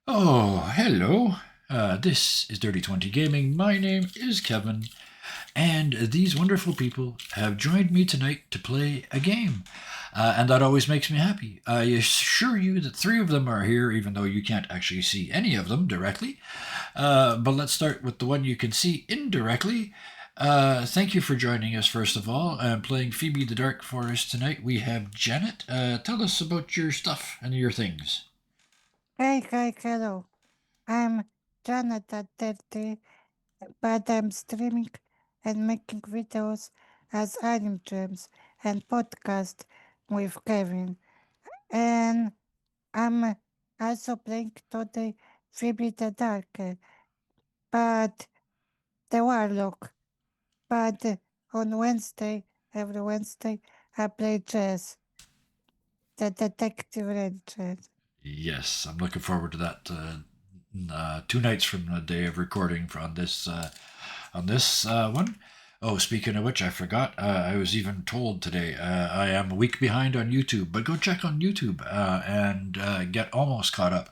Oh, hello. This is Dirty 20 Gaming. My name is Kevin, and these wonderful people have joined me tonight to play a game. And that always makes me happy. I assure you that three of them are here, even though you can't actually see any of them directly. But let's start with the one you can see indirectly. Thank you for joining us, first of all. Playing Phoebe the Dark Forest tonight, we have Janet. Tell us about your stuff and your things. Hi, hello. I'm Jonathan 30, but I'm streaming and making videos as anime dreams and podcast with Kevin. And I'm also playing today Phoebe the Dark, but the Warlock. But on Wednesday, every Wednesday, I play chess, the detective ranger. Yes, I'm looking forward to that. 2 nights from the day of recording on this one. Oh, speaking of which, I forgot. I was even told today I am a week behind on YouTube, but go check on YouTube and get almost caught up.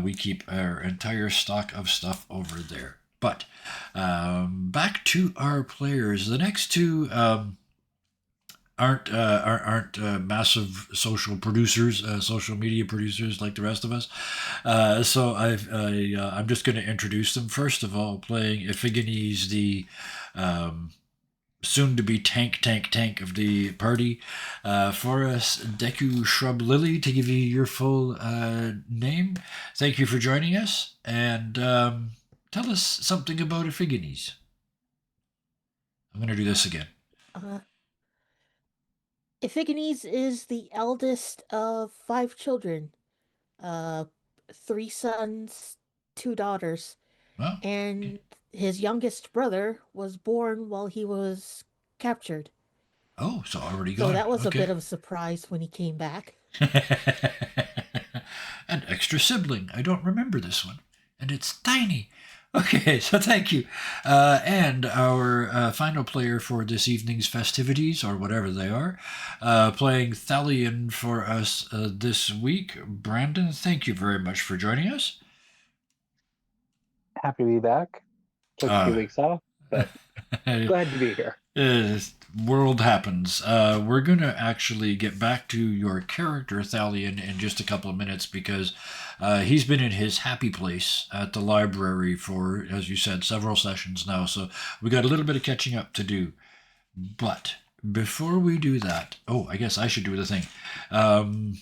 We keep our entire stock of stuff over there. But back to our players. The next two. Aren't massive social producers, social media producers like the rest of us. I'm just going to introduce them. First of all, playing Iphigenes, the um, soon-to-be tank of the party. For us, Deku Shrub Lily, to give you your full name. Thank you for joining us, and tell us something about Iphigenes. I'm going to do this again. Uh, Iphigenes is the eldest of five children, uh, three sons, two daughters, Well, okay. and his youngest brother was born while he was captured. Oh, so already So gone. that was a Okay. bit of a surprise when he came back. An extra sibling. I don't remember this one. And it's tiny. Okay, so thank you. And our final player for this evening's festivities, or whatever they are, playing Thalion for us this week. Brandon, thank you very much for joining us. Happy to be back. Took a few Uh, weeks off, but glad to be here. Uh, world happens. We're gonna actually get back to your character Thalion in just a couple of minutes because he's been in his happy place at the library for, as you said, several sessions now. So we got a little bit of catching up to do. But before we do that, oh, I guess I should do the thing. Um,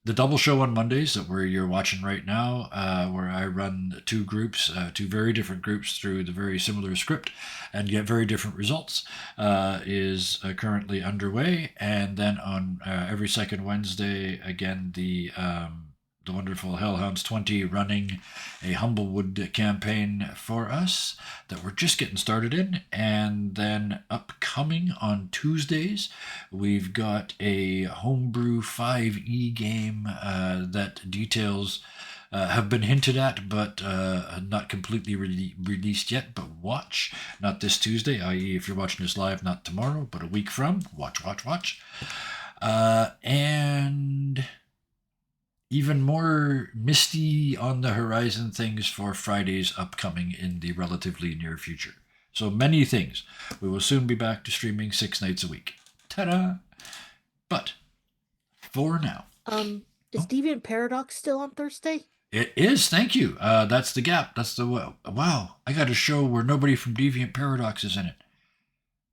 the double show on Mondays that you're watching right now, where I run two groups, two very different groups through the very similar script, and get very different results, is currently underway. And then on every second Wednesday, again the wonderful Hellhounds 20 running a Humblewood campaign for us that we're just getting started in. And then upcoming on Tuesdays, we've got a homebrew 5e game that details have been hinted at, but not completely released yet. But watch, not this Tuesday, i.e., if you're watching this live, not tomorrow, but a week from. Watch. And even more misty on the horizon things for Fridays upcoming in the relatively near future. So many things. We will soon be back to streaming 6 nights a week. Ta-da! But for now, Is Deviant Paradox still on Thursday? it is. Thank you. That's the gap. That's the wow. I got a show where nobody from Deviant Paradox is in it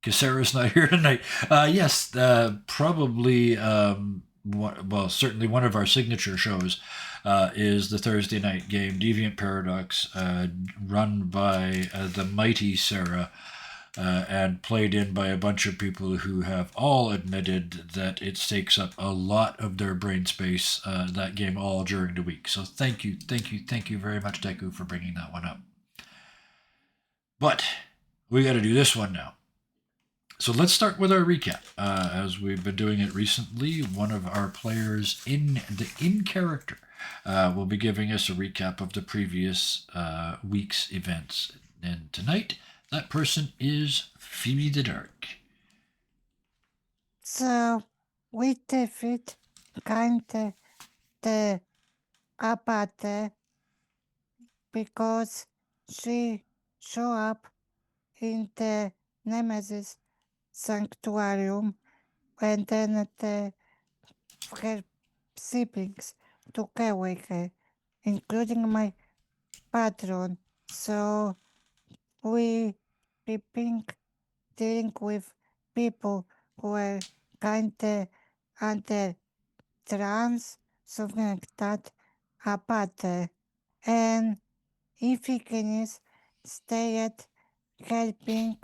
because Sarah's not here tonight. Yes, probably. Well, certainly one of our signature shows is the Thursday night game Deviant Paradox, run by the mighty Sarah. And played in by a bunch of people who have all admitted that it takes up a lot of their brain space, that game, all during the week. So thank you very much, Deku, for bringing that one up. But we got to do this one now. So let's start with our recap. As we've been doing it recently, one of our players in character will be giving us a recap of the previous week's events. And tonight, that person is Phoebe the Dark. So, we defeat kinda the Abate because she show up in the Nemesis Sanctuarium and then her siblings took away her, including my patron. So we been dealing with people who are kinda under trance, something like that, about and Iphigenies stay at helping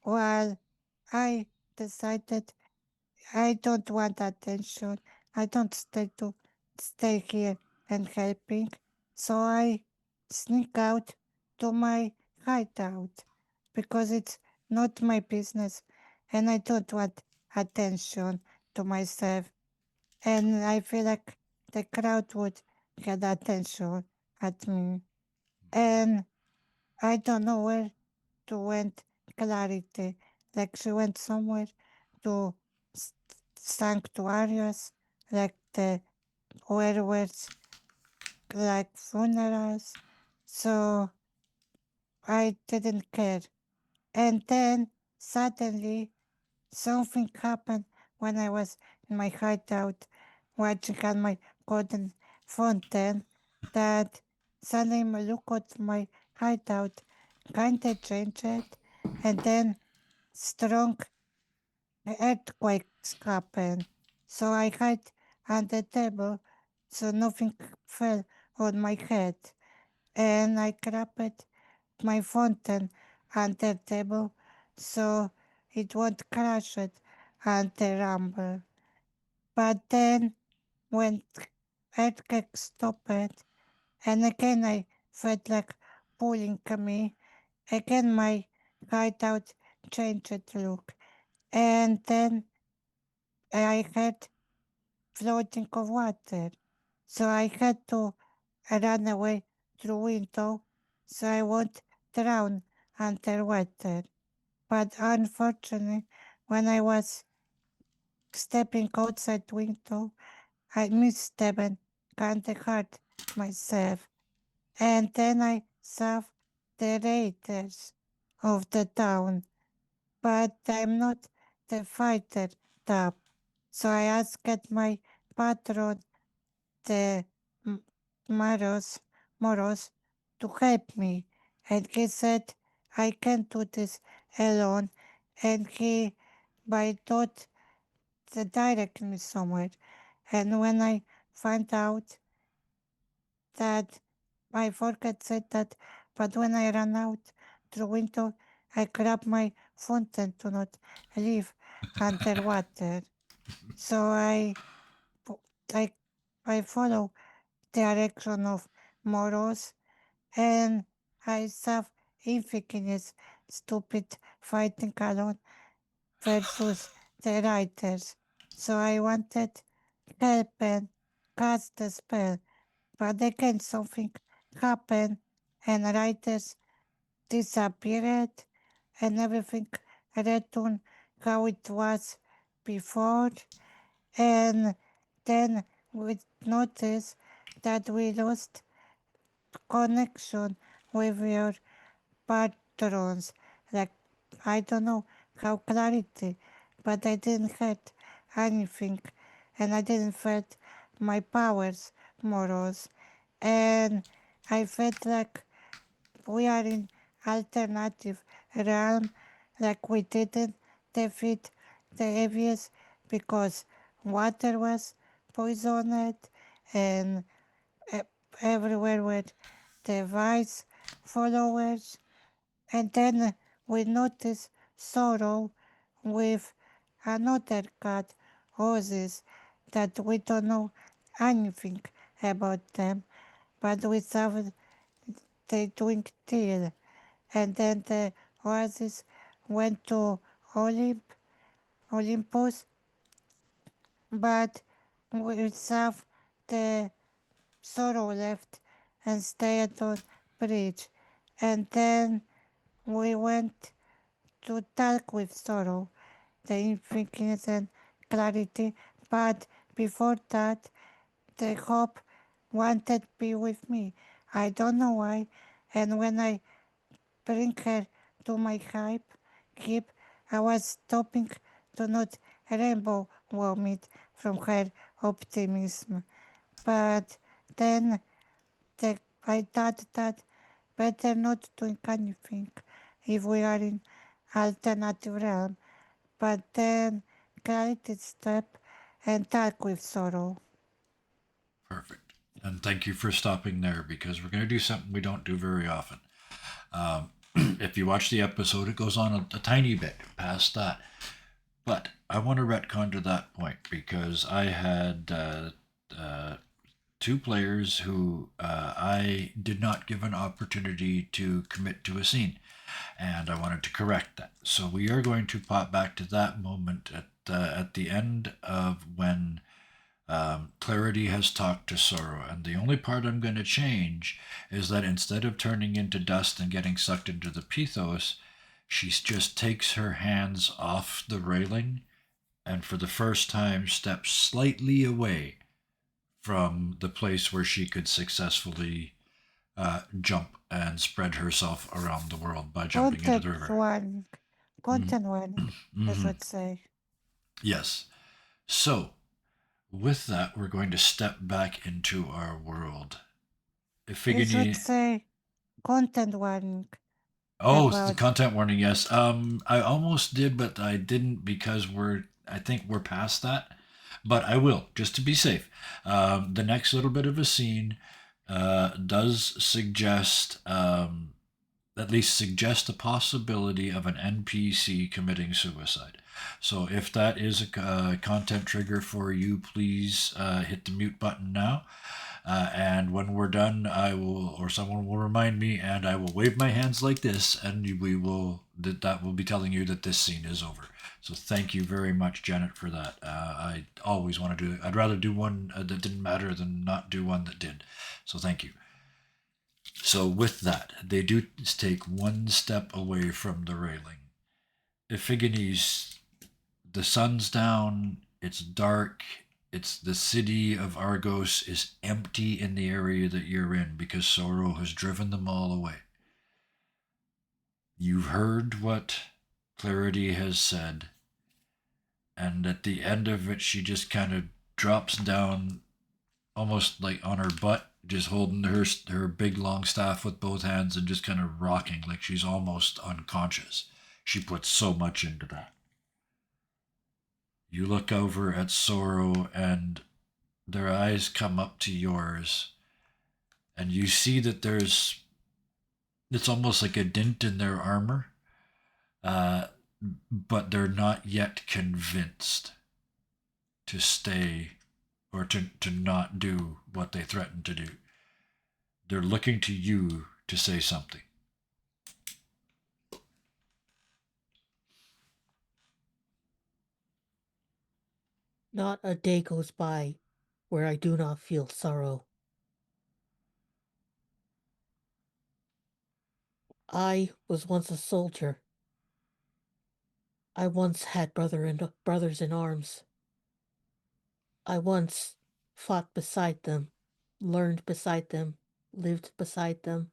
while I decided I don't want attention. I don't stay here and helping. So I sneak out to my hideout because it's not my business and I don't want attention to myself. And I feel like the crowd would get attention at me. And I don't know where to went Clarity. Like she went somewhere to s- sanctuaries, like the where was like funerals. So I didn't care. And then suddenly something happened when I was in my hideout watching on my golden fountain that suddenly I look at my hideout kinda changed and then strong earthquakes happen. So I hid on the table so nothing fell on my head. And I grabbed my fountain on the table so it won't crash it on the rumble. But then when earthquake stopped and again I felt like pulling me, again my hideout changed look. And then I had floating of water. So I had to run away through window so I won't drown underwater. But unfortunately, when I was stepping outside window, I misstepped and kinda hurt myself. And then I saw the raiders of the town. But I'm not the fighter type. So I asked my patron the M- Moros, Moros to help me. And he said, I can't do this alone. And he, by thought, direct me somewhere. And when I find out that I forgot said that, but when I ran out through window, I grabbed my fountain to not leave underwater. So po- I, I follow direction of Moros, and I saw Infikin's stupid fighting alone versus the writers. So I wanted help and cast the spell, but again something happened and writers disappeared and everything returned how it was before. And then we noticed that we lost connection with your patrons. Like, I don't know how clarity, but I didn't hurt anything and I didn't felt my powers morals. And I felt like we are in alternative realm, like we didn't defeat the avians because water was poisoned and e- everywhere were the vice followers. And then we notice sorrow with another cat, horses, that we don't know anything about them, but we saw they doing deal. And then the horses went to Olympus, but we saw the sorrow left and stayed on bridge. And then we went to talk with sorrow, the infiniteness and clarity, but before that, the hope wanted to be with me. I don't know why. And when I bring her to my keep, I was stopping to not rainbow vomit from her optimism. But then I thought that better not doing anything if we are in alternative realm. But then Clarity step and talk with sorrow. Perfect. And thank you for stopping there because we're going to do something we don't do very often. Um, if you watch the episode, it goes on a tiny bit past that. But I want to retcon to that point because I had two players who I did not give an opportunity to commit to a scene, and I wanted to correct that. So we are going to pop back to that moment at the end of when Clarity has talked to Sorrow, and the only part I'm going to change is that instead of turning into dust and getting sucked into the Pithos, she just takes her hands off the railing and for the first time steps slightly away from the place where she could successfully jump and spread herself around the world by jumping into the river. Content warning, I Mm-hmm. should say. Yes. So, with that, we're going to step back into our world. I should say content warning. Oh, the content warning. Yes. I almost did, but I didn't because I think we're past that. But I will, just to be safe. The next little bit of a scene does suggest, at least suggest the possibility of an NPC committing suicide. So if that is a content trigger for you, please hit the mute button now. And when we're done, I will, or someone will remind me, and I will wave my hands like this, and that will be telling you that this scene is over. So thank you very much, Janet, for that. I always want to do. I'd rather do one that didn't matter than not do one that did. So thank you. So with that, they do take one step away from the railing. Iphigenes, the sun's down. It's dark. It's the city of Argos is empty in the area that you're in because Sorrow has driven them all away. You've heard what Clarity has said, and at the end of it, she just kind of drops down, almost like on her butt, just holding her big long staff with both hands and just kind of rocking like she's almost unconscious. She puts so much into that. You look over at Sorrow and their eyes come up to yours, and you see that it's almost like a dint in their armor, but they're not yet convinced to stay or to not do what they threatened to do. They're looking to you to say something. Not a day goes by where I do not feel sorrow. I was once a soldier. I once had brothers in arms. I once fought beside them, learned beside them, lived beside them.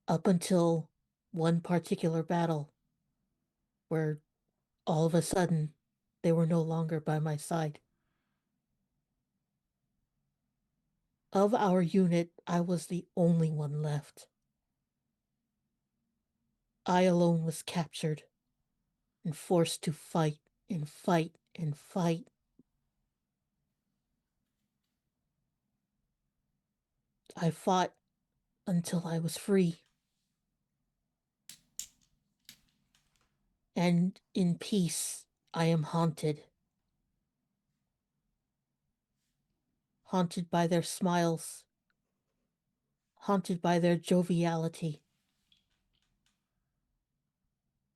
Up until one particular battle where all of a sudden they were no longer by my side. Of our unit, I was the only one left. I alone was captured and forced to fight and fight and fight. I fought until I was free. And in peace, I am haunted. Haunted by their smiles, haunted by their joviality,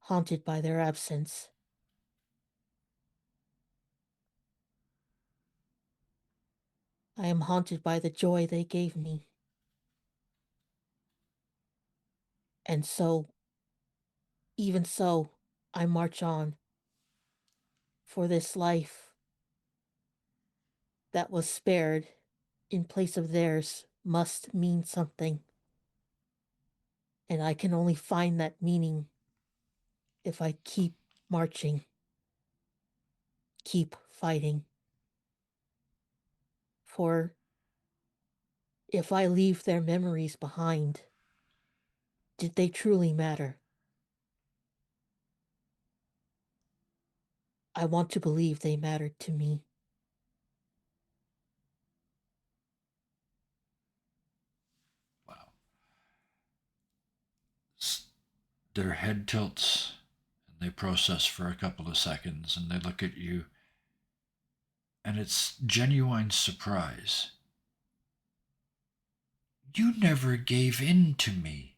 haunted by their absence. I am haunted by the joy they gave me. And so, even so, I march on. For this life, that was spared in place of theirs must mean something. And I can only find that meaning if I keep marching, keep fighting. For if I leave their memories behind, did they truly matter? I want to believe they mattered to me. Wow. Their head tilts and they process for a couple of seconds and they look at you, and it's genuine surprise. You never gave in to me.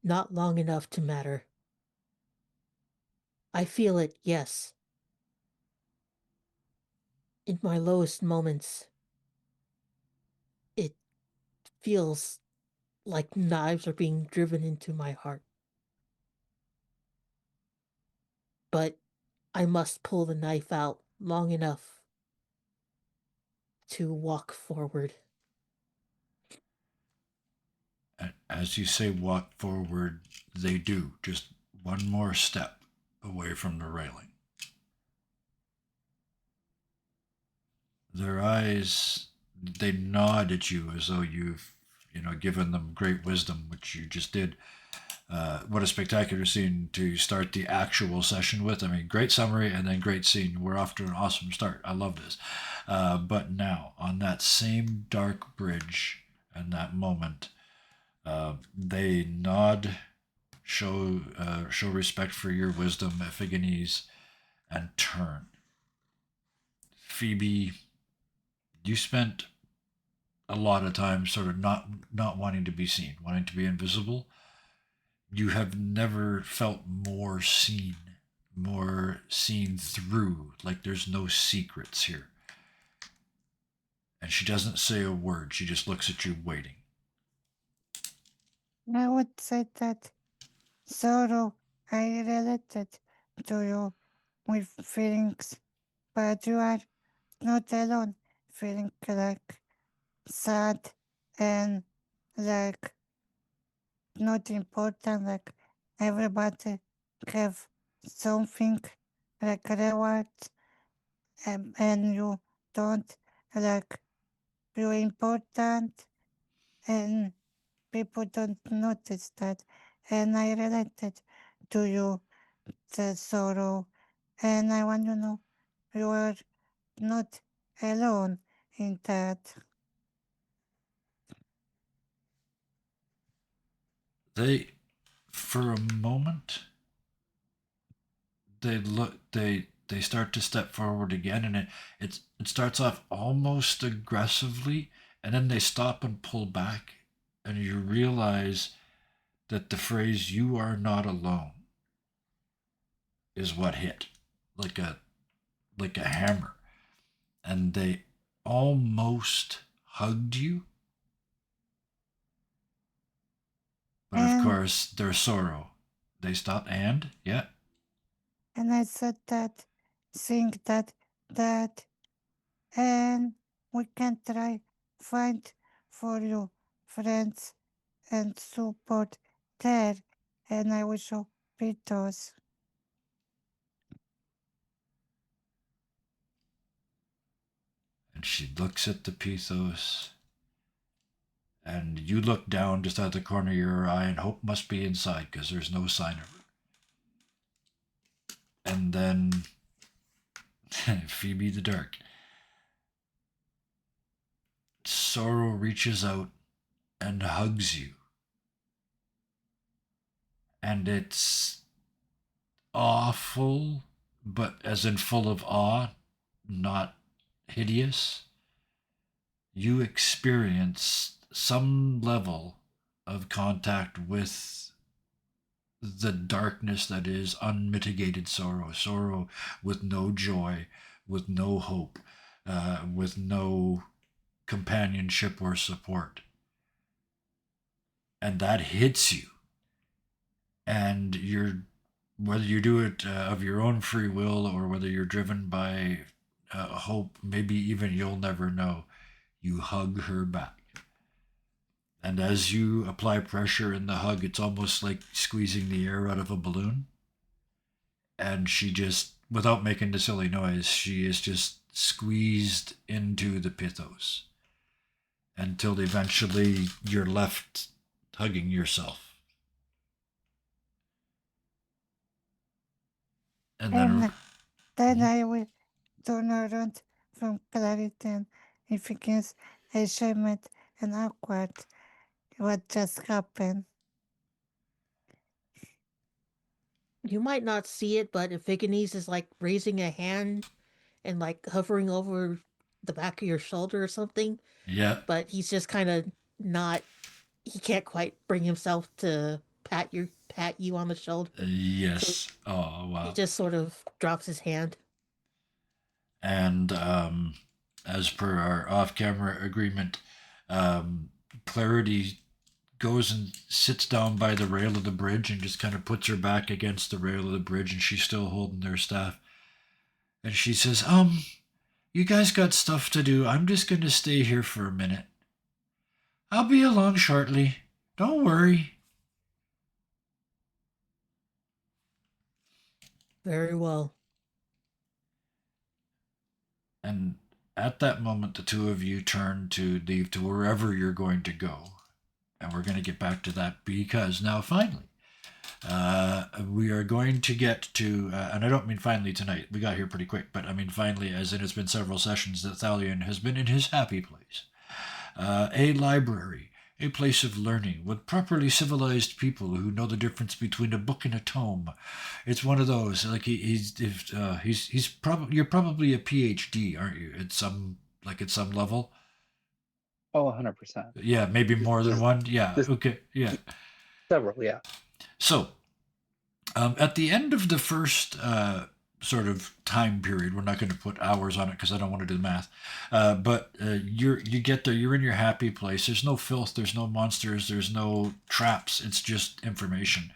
Not long enough to matter. I feel it, yes. In my lowest moments, it feels like knives are being driven into my heart. But I must pull the knife out long enough to walk forward. As you say walk forward, they do, just one more step away from the railing. Their eyes, they nod at you as though you've, given them great wisdom, which you just did. What a spectacular scene to start the actual session with. I mean, great summary and then great scene. We're off to an awesome start. I love this. But now, on that same dark bridge and that moment, they nod, show respect for your wisdom, Ephigenes, and turn. Phoebe, you spent a lot of time sort of not wanting to be seen, wanting to be invisible. You have never felt more seen through, like there's no secrets here. And she doesn't say a word. She just looks at you waiting. I would say that sorrow I related to you with feelings, but you are not alone feeling like sad and like not important, like everybody have something like rewards, and you don't, like you're important and people don't notice that. And I related to you the sorrow, and I want to know you are not alone in that. They, for a moment, they start to step forward again, and it starts off almost aggressively, and then they stop and pull back, and you realize that the phrase "you are not alone" is what hit like a hammer, and they almost hugged you, but of And course their sorrow, they stopped. And yeah, and I said that, think that, and we can try find for you friends and support there, and I will show pictures. and she looks at the Pithos, and you look down just out the corner of your eye, and hope must be inside because there's no sign of her. And then Phoebe the Dark. Sorrow reaches out and hugs you. And it's awful, but as in full of awe, not hideous. You experience some level of contact with the darkness that is unmitigated sorrow with no joy, with no hope, with no companionship or support. And that hits you. And you're whether you do it of your own free will or whether you're driven by hope, maybe even you'll never know, you hug her back. And as you apply pressure in the hug, it's almost like squeezing the air out of a balloon. And she just, without making the silly noise, she is just squeezed into the pithos until eventually you're left hugging yourself. And then I will turn around from clarity and if it gets ashamed and awkward what just happened. You might not see it, but Iphigenes is like raising a hand and like hovering over the back of your shoulder or something. yeah, But he's just kind of not. He can't quite bring himself to pat you on the shoulder. yes. Oh, wow. He just sort of drops his hand. And as per our off-camera agreement, Clarity goes and sits down by the rail of the bridge and just kind of puts her back against the rail of the bridge, and she's still holding their staff. And she says, you guys got stuff to do. I'm just going to stay here for a minute. I'll be along shortly. Don't worry. Very well. And at that moment, the two of you turn to leave to wherever you're going to go. And we're going to get back to that because now, finally, we are going to get to, and I don't mean finally tonight, we got here pretty quick, but I mean finally, as in it's been several sessions that Thalion has been in his happy place. A library, a place of learning with properly civilized people who know the difference between a book and a tome. It's one of those, like he's probably, you're probably a PhD, aren't you? At some level. Oh, 100%. Yeah, maybe more than one. Yeah. Okay. Yeah. Several. Yeah. So, at the end of the first sort of time period, we're not going to put hours on it because I don't want to do the math. But you get there, you're in your happy place. There's no filth, there's no monsters, there's no traps. It's just information.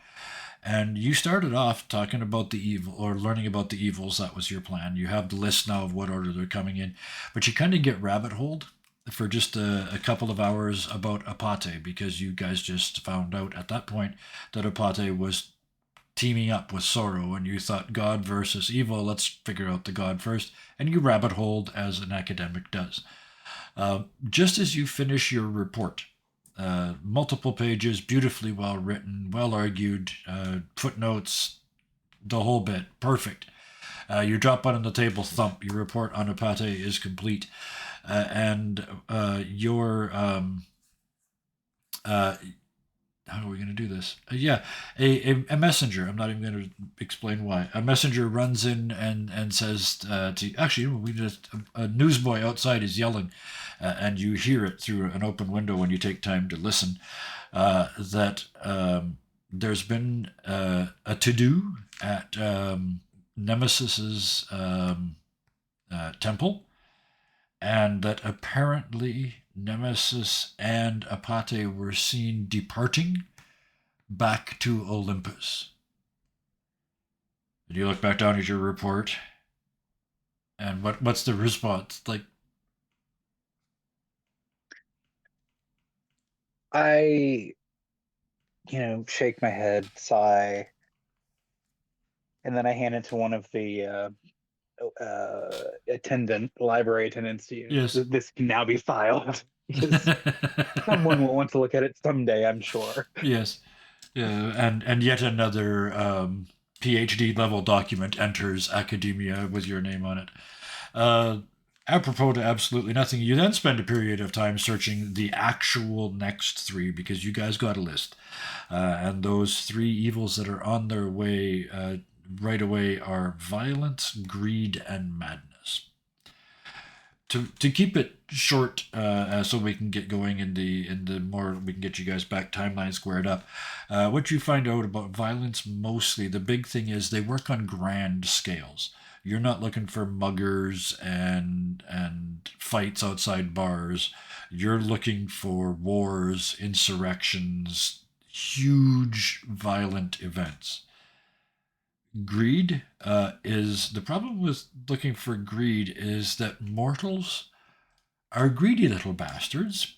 And you started off talking about the evil, or learning about the evils. That was your plan. You have the list now of what order they're coming in, but you kind of get rabbit holed for just a couple of hours about Apate, because you guys just found out at that point that Apate was teaming up with Sorrow, and you thought God versus evil, let's figure out the God first, and you rabbit holed as an academic does. Just as you finish your report, multiple pages, beautifully well written, well argued, footnotes, the whole bit, perfect. You drop one on the table, thump, your report on Apate is complete. And your how are we going to do this? A messenger. I'm not even going to explain why. A messenger runs in and says a newsboy outside is yelling, and you hear it through an open window when you take time to listen. That there's been a to-do at Nemesis's temple. And that apparently Nemesis and Apate were seen departing back to Olympus. And you look back down at your report, and what's the response? Like, I, shake my head, sigh, and then I hand it to one of the library attendants. Yes. This can now be filed. Because someone will want to look at it someday, I'm sure. Yes. And yet another PhD level document enters academia with your name on it. Apropos to absolutely nothing, you then spend a period of time searching the actual next three, because you guys got a list. And those three evils that are on their way right away are violence, greed, and madness. To keep it short, so we can get going in the more, we can get you guys back timeline squared up. What you find out about violence, mostly the big thing is they work on grand scales. You're not looking for muggers and fights outside bars. You're looking for wars, insurrections, huge violent events. greed is the problem with looking for greed is that mortals are greedy little bastards.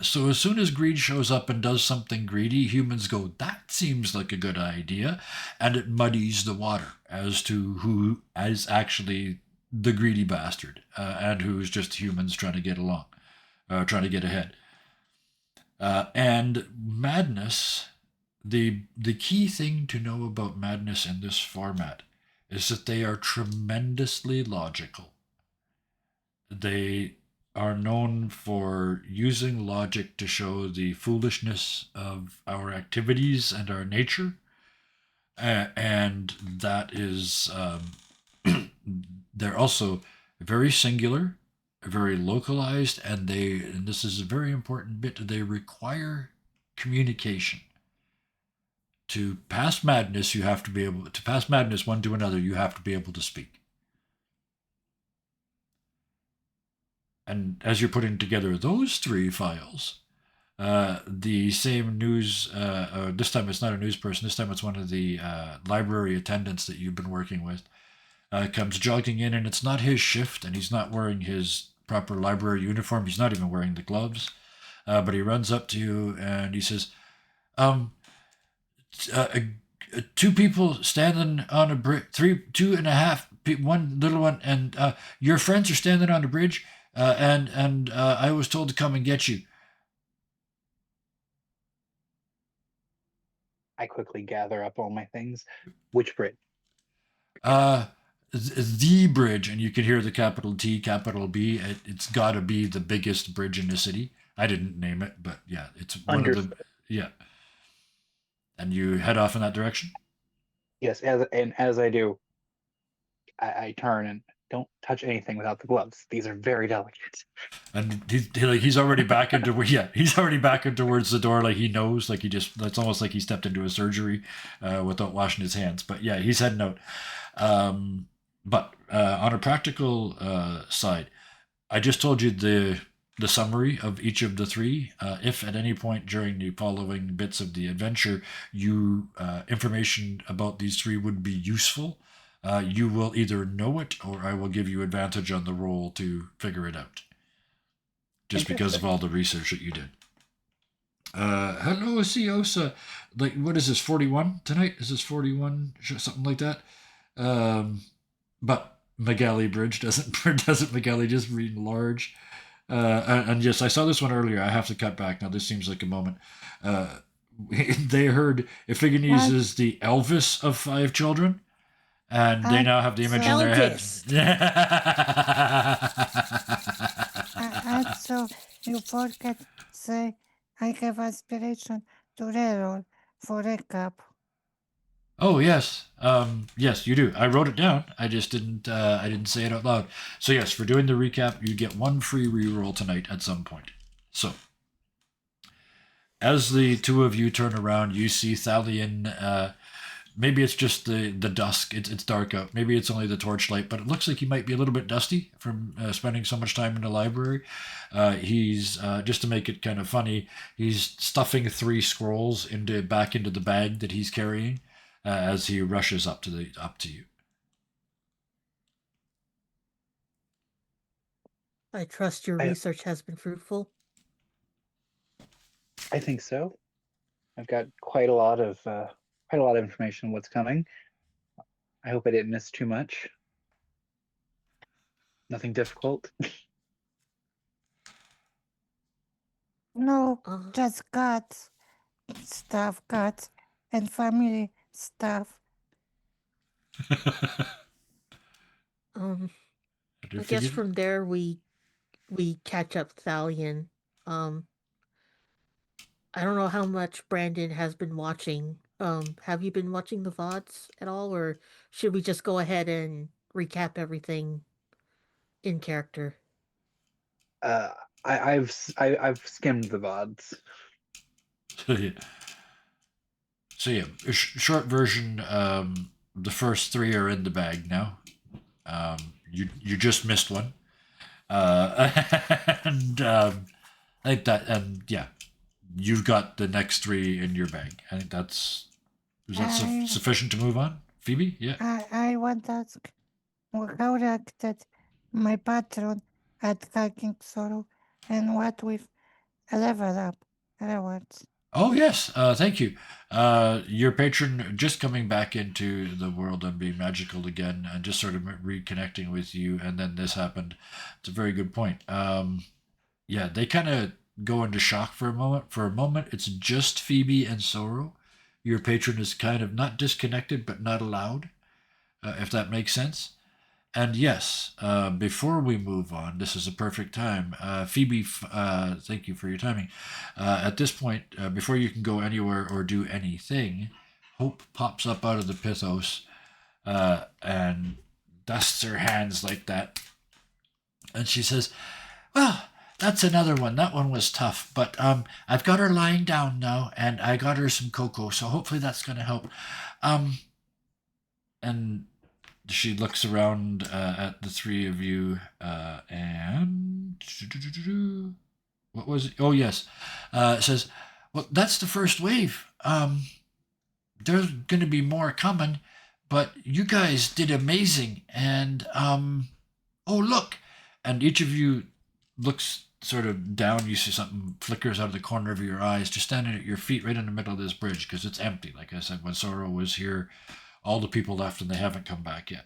So as soon as greed shows up and does something greedy, humans go, that seems like a good idea, and it muddies the water as to who is actually the greedy bastard and who's just humans trying to get along, trying to get ahead. And madness, the key thing to know about madness in this format is that they are tremendously logical. They are known for using logic to show the foolishness of our activities and our nature. And that is, they're also very singular, very localized, and this is a very important bit, they require communication. To pass madness, you have to be able to pass madness one to another, you have to be able to speak. And as you're putting together those three files, the same news, this time it's not a news person, this time it's one of the library attendants that you've been working with, comes jogging in, and it's not his shift, and he's not wearing his proper library uniform, he's not even wearing the gloves, but he runs up to you and he says, two people standing on a bridge, two and a half, one little one, and your friends are standing on a bridge, and I was told to come and get you. I quickly gather up all my things. Which bridge? The bridge, and you can hear the capital T, capital B. It's got to be the biggest bridge in the city. I didn't name it, but yeah, it's one Understood. of them. Yeah. And you head off in that direction? Yes, as I do, I turn and don't touch anything without the gloves. These are very delicate. And he's already back into he's already back in towards the door, like he knows, like it's almost like he stepped into a surgery without washing his hands. But yeah, he's heading out. But on a practical side, I just told you the summary of each of the three. If at any point during the following bits of the adventure you information about these three would be useful, you will either know it or I will give you advantage on the roll to figure it out. Just because of all the research that you did. Hello, Siosa. Like, what is this, 41 tonight? Is this 41? Something like that? But Magali Bridge doesn't Magali just read large? And yes, I saw this one earlier. I have to cut back now. This seems like a moment. They heard Iphigenes is the Elvis of 5 children, and they now have the image in their head. Also, you forget say I have aspiration to reroll for recap. Oh yes, yes you do. I wrote it down. I just didn't say it out loud. So yes, for doing the recap, you get 1 free reroll tonight at some point. So, as the two of you turn around, you see Thalion. Maybe it's just the dusk. It's dark out. Maybe it's only the torchlight, but it looks like he might be a little bit dusty from spending so much time in the library. He's just to make it kind of funny. He's stuffing 3 scrolls back into the bag that he's carrying. As he rushes up to you. I trust your research has been fruitful. I think so. I've got quite a lot of information on what's coming. I hope I didn't miss too much. Nothing difficult. No, just cats, and family stuff. I guess from there we catch up Thalion. I don't know how much Brandon has been watching. Have you been watching the VODs at all, or should we just go ahead and recap everything in character? I've skimmed the VODs. So yeah, short version. The first 3 are in the bag now. You just missed one, and I think that, and yeah, you've got the next 3 in your bag. I think is that sufficient to move on? Phoebe? Yeah. I want to ask, how reacted my patron at hiking sorrow, and what with level up rewards? Oh, yes. Thank you. Your patron just coming back into the world and being magical again and just sort of reconnecting with you. And then this happened. It's a very good point. Yeah, they kind of go into shock for a moment. For a moment, it's just Phoebe and Sorrow. Your patron is kind of not disconnected, but not allowed, if that makes sense. And yes, before we move on, this is a perfect time. Phoebe, thank you for your timing. At this point, before you can go anywhere or do anything, Hope pops up out of the pithos and dusts her hands like that. And she says, "Well, that's another one. That one was tough, but I've got her lying down now, and I got her some cocoa, so hopefully that's going to help." And she looks around at the three of you and what was it? Oh yes, says, "Well, that's the first wave. There's going to be more coming, but you guys did amazing. And oh look!" And each of you looks sort of down. You see something flickers out of the corner of your eyes, just standing at your feet, right in the middle of this bridge, because it's empty. Like I said, when Sorrow was here, all the people left and they haven't come back yet.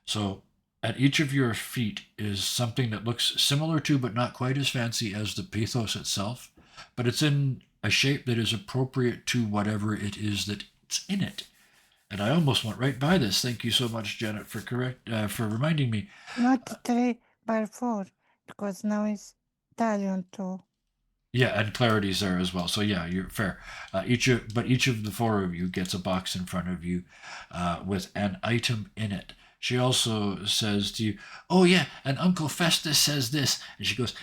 So at each of your feet is something that looks similar to, but not quite as fancy as the pithos itself, but it's in a shape that is appropriate to whatever it is that's in it. And I almost went right by this. Thank you so much, Janet, for reminding me. Not 3x4, because now it's Italian too. Yeah, and clarity's there as well. So yeah, you're fair. Each of the four of you gets a box in front of you with an item in it. She also says to you, "Oh yeah, and Uncle Festus says this," and she goes,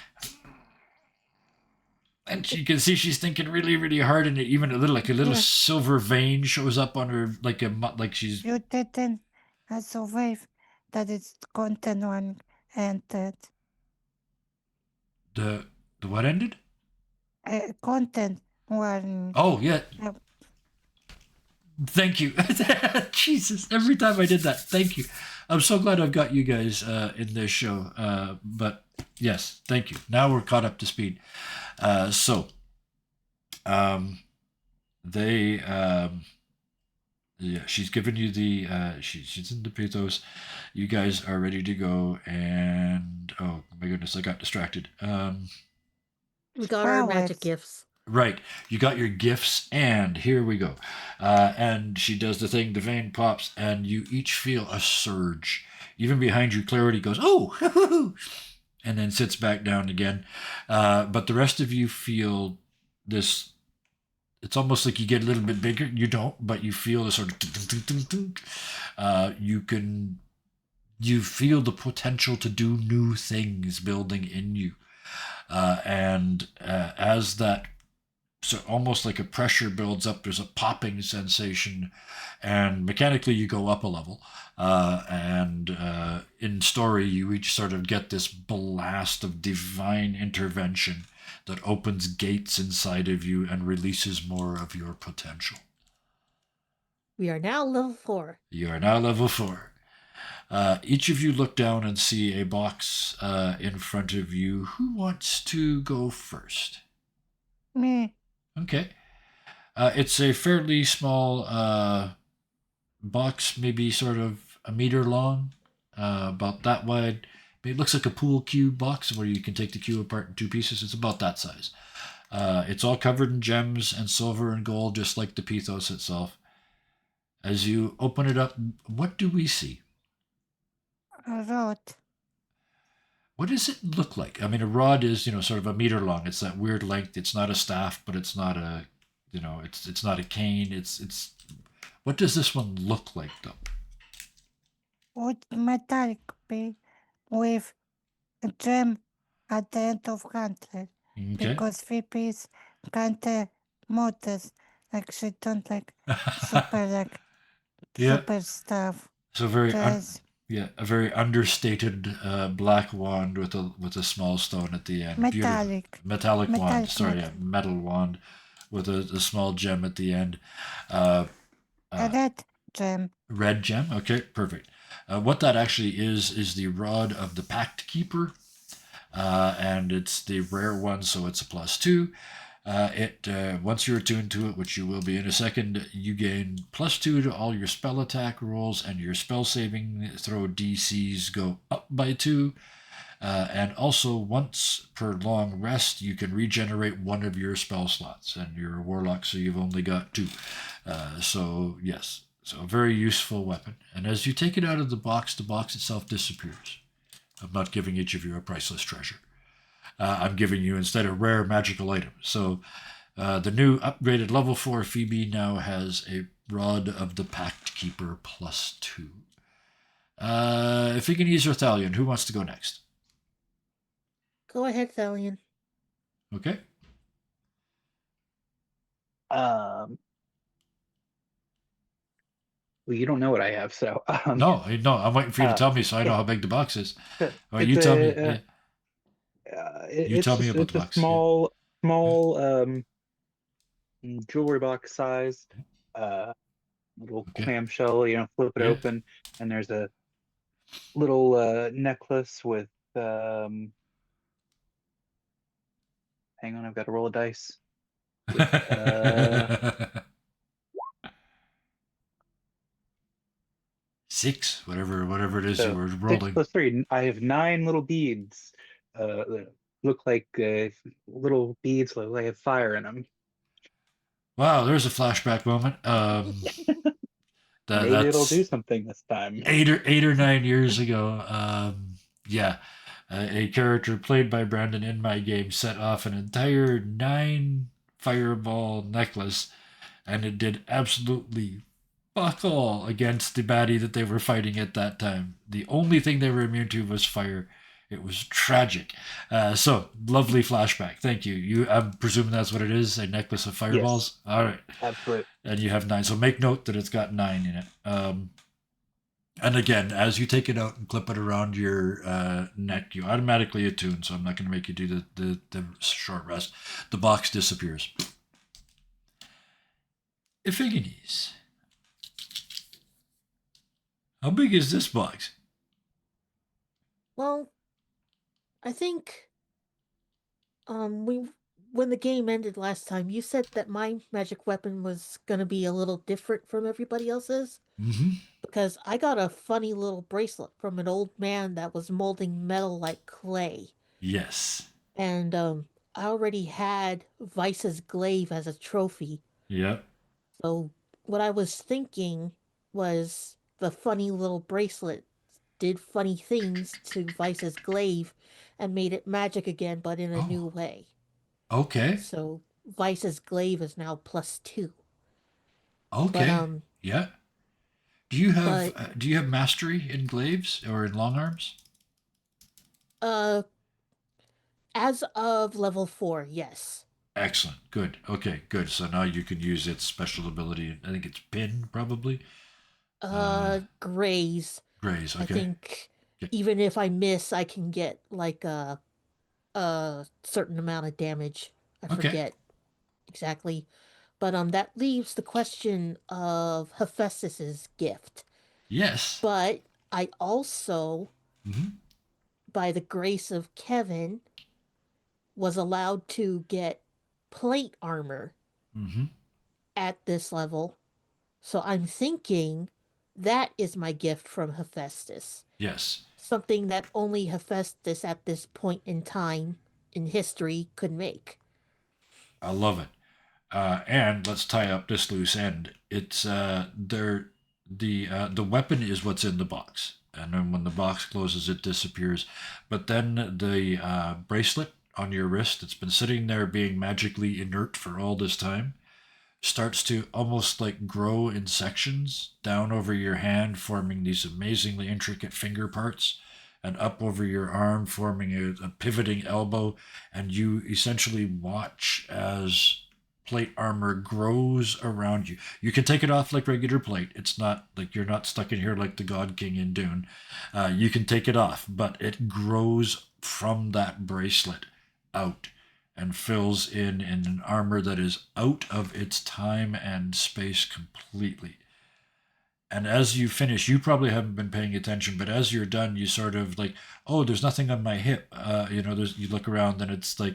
and you can see she's thinking really, really hard, and even a little Yeah. silver vein shows up on her, like she's. You didn't as a wave that it's content one entered. The what ended? Content one. Oh yeah. Yep. Thank you. Jesus, every time I did that, thank you. I'm so glad I've got you guys in this show. But yes, thank you. Now we're caught up to speed. Yeah, she's given you the she's in the pithos. You guys are ready to go, and oh my goodness, I got distracted. We got our magic Powers. gifts. Right, you got your gifts, and here we go. And she does the thing, the vein pops, and you each feel a surge. Even behind you, Clarity goes, "Oh!" and then sits back down again. But the rest of you feel this. It's almost like you get a little bit bigger. You don't, but you feel a sort of. You feel the potential to do new things building in you, and as that. So almost like a pressure builds up, there's a popping sensation, and mechanically you go up a level. And in story, you each sort of get this blast of divine intervention that opens gates inside of you and releases more of your potential. We are now level 4. You are now level 4. Each of you look down and see a box in front of you. Who wants to go first? Me. Okay. It's a fairly small box, maybe sort of a meter long, about that wide. It looks like a pool cue box where you can take the cue apart in two pieces. It's about that size. It's all covered in gems and silver and gold, just like the pithos itself. As you open it up, what do we see? A rod. What does it look like? I mean, a rod is, sort of a meter long. It's that weird length. It's not a staff, but it's not a, it's not a cane. It's. What does this one look like, though? Would metallic be with a gem at the end of handle? Okay. Because VPs can't motors, like she don't like super Yeah. super stuff. So a very understated black wand with a small stone at the end. Metallic. Metallic wand. Metallic, Sorry, metal. metal wand with a small gem at the end. That gem. Red gem. Okay, perfect. What that actually is the Rod of the Pact Keeper, and it's the rare one, so it's a +2. Once you're attuned to it, which you will be in a second, you gain +2 to all your spell attack rolls, and your spell saving throw DCs go up by 2. And also, once per long rest, you can regenerate one of your spell slots, and you're a warlock, so you've only got 2. So yes, so a very useful weapon. And as you take it out of the box itself disappears. I'm not giving each of you a priceless treasure. I'm giving you instead a rare magical item. So the new upgraded level 4 Phoebe now has a Rod of the Pact Keeper +2. Ephigenes or Thalion, who wants to go next? Go ahead, Thalion. Okay. Well, you don't know what I have, so No, I'm waiting for you to tell me so I know it- how big the box is. Or it's you tell me. a You tell me about it's the a box. small jewelry box size little Okay. clamshell. Flip it Yeah. open, and there's a little necklace with hang on, I've got to roll a dice. With 6, whatever it is you so were 6 rolling. + 3. I have 9 little beads. That look like little beads. They have fire in them. Wow, there's a flashback moment. Maybe it'll do That's something this time. 8 or 9 years ago. Yeah, a character played by Brandon in my game set off an entire 9 fireball necklace, and it did absolutely fuck all against the baddie that they were fighting at that time. The only thing they were immune to was fire. It was tragic. So lovely flashback. Thank you. I'm presuming that's what it is, a necklace of fireballs. Yes. All right. Absolutely. And you have 9. So make note that it's got 9 in it. And again, as you take it out and clip it around your neck, you automatically attune. So I'm not going to make you do the short rest. The box disappears. Ephigenes. How big is this box? Well, I think when the game ended last time, you said that my magic weapon was gonna be a little different from everybody else's. Mm-hmm. Because I got a funny little bracelet from an old man that was molding metal like clay. Yes. And I already had Vice's glaive as a trophy. Yep. So what I was thinking was the funny little bracelet did funny things to Vice's glaive and made it magic again, but in a new way. Okay. So Vice's glaive is now +2. Okay. But, yeah. Do you have mastery in glaives or in long arms? As of level 4, yes. Excellent. Good. Okay. Good. So now you can use its special ability. I think it's pin, probably. Graze. Graze. Okay. I think even if I miss, I can get like a certain amount of damage. I forget exactly. But that leaves the question of Hephaestus's gift. Yes. But I also, by the grace of Kevin, was allowed to get plate armor at this level. So I'm thinking that is my gift from Hephaestus. Yes. Something that only Hephaestus at this point in time in history could make. I love it. And let's tie up this loose end. It's the weapon is what's in the box, and then when the box closes, it disappears. But then the bracelet on your wrist, that's been sitting there being magically inert for all this time, starts to almost like grow in sections down over your hand, forming these amazingly intricate finger parts, and up over your arm, forming a pivoting elbow, and you essentially watch as plate armor grows around you. You can take it off like regular plate. It's not like you're not stuck in here like the God King in Dune. You can take it off, but it grows from that bracelet out and fills in an armor that is out of its time and space completely. And as you finish, you probably haven't been paying attention, but as you're done, you sort of like, oh, there's nothing on my hip. You look around and it's like,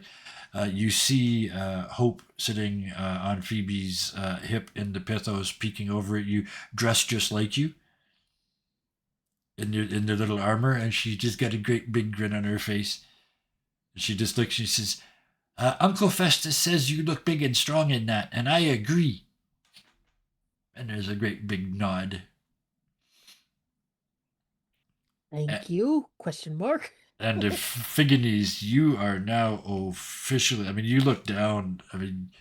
you see Hope sitting on Phoebe's hip in the pithos, peeking over at you, dressed just like you in their little armor, and she just got a great big grin on her face. She just looks. She says, "Uncle Festus says you look big and strong in that, and I agree." And there's a great big nod. Thank you? Question mark. And if Figginies, you are now officially. I mean, you look down. I mean,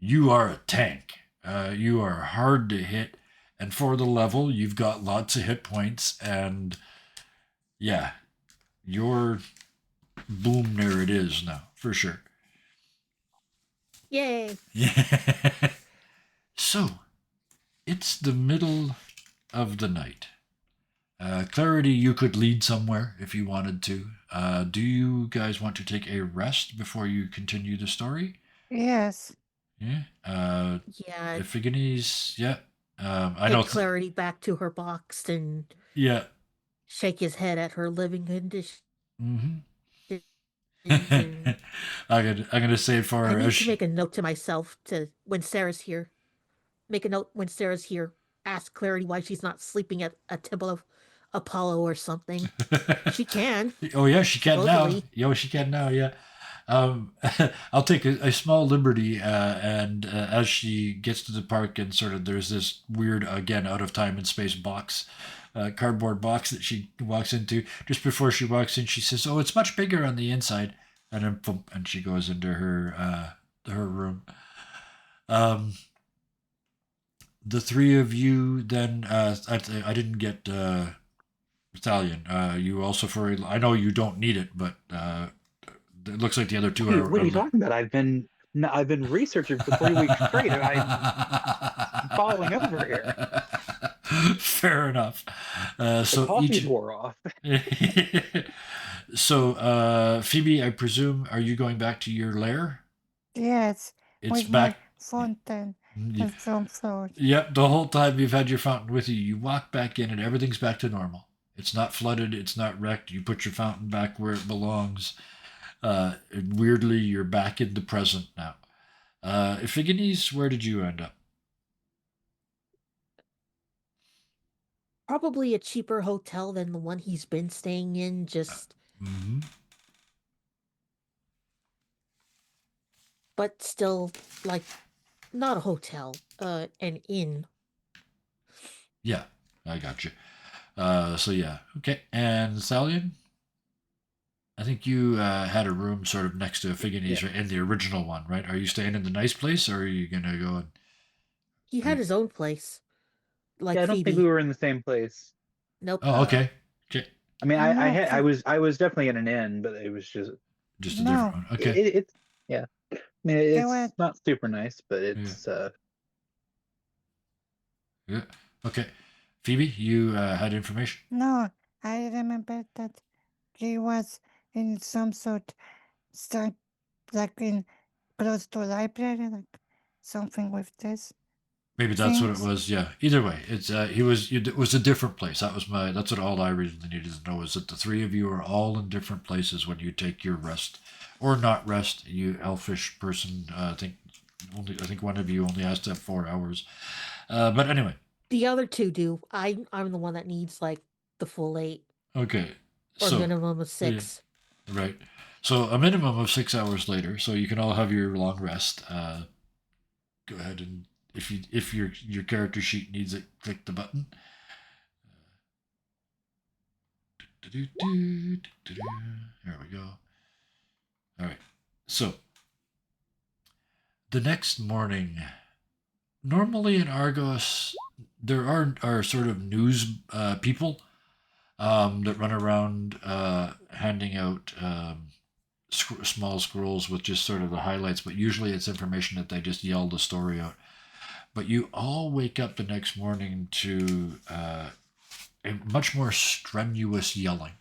you are a tank. You are hard to hit, and for the level, you've got lots of hit points. And yeah, you're boom. There it is now for sure. Yay! Yeah. So, it's the middle of the night. Clarity, you could lead somewhere if you wanted to. Do you guys want to take a rest before you continue the story? Yes. Yeah. Yeah. Iphigenes, yeah. I Get know. Clarity back to her box and Yeah. shake his head at her living conditions. Mm-hmm. And I'm gonna say for I her. need to make a note to myself to when Sarah's here. Make a note when Sarah's here. Ask Clarity why she's not sleeping at a temple of Apollo or something. She can. Oh yeah, she can Supposedly. now. Yeah, she can now. Yeah. I'll take a small liberty, and as she gets to the park and sort of there's this weird, again, out of time and space box, cardboard box that she walks into. Just before she walks in, she says, "Oh, it's much bigger on the inside," and then boom, and she goes into her room. The three of you then, I didn't get Stallion. You also I know you don't need it, but it looks like the other two are. What are you talking about? I've been researching for 3 weeks straight, and I'm falling over here. Fair enough. The So coffee wore off. So Phoebe, I presume, are you going back to your lair? Yes. It's with back. my fountain and some sort. Yep, the whole time you've had your fountain with you, you walk back in and everything's back to normal. It's not flooded, it's not wrecked. You put your fountain back where it belongs. Weirdly, you're back in the present now. Iphigenes, where did you end up? Probably a cheaper hotel than the one he's been staying in, just but still like not a hotel, an inn. Yeah, I got you. So yeah, okay. And Stallion? I think you had a room sort of next to Iphigenes in the original one, right? Are you staying in the nice place, or are you gonna go and... He had his own place, like Yeah, I don't Phoebe. think we were in the same place. Nope. Oh, okay. Okay. I mean, I'm not I was definitely in an inn, but it was just a different No. one. Okay. it's yeah. I mean, it's were- not super nice, but it's Yeah. Okay. Phoebe, you had information? No, I remember that he was in some sort, like in close to a library, like something with this. Maybe that's what it Things. was. Yeah. Either way, it's it was a different place. That's what all I really needed to know is that the three of you are all in different places when you take your rest, or not rest. You elfish person, I think one of you only has to have 4 hours. But anyway. The other two do. I'm the one that needs like the full 8. Okay. Or minimum of 6. Yeah, right. So a minimum of 6 hours later, so you can all have your long rest. Go ahead and if your character sheet needs it, click the button. Here we go. All right. So the next morning, normally in Argos, there are sort of news people that run around handing out small scrolls with just sort of the highlights, but usually it's information that they just yell the story out. But you all wake up the next morning to a much more strenuous yelling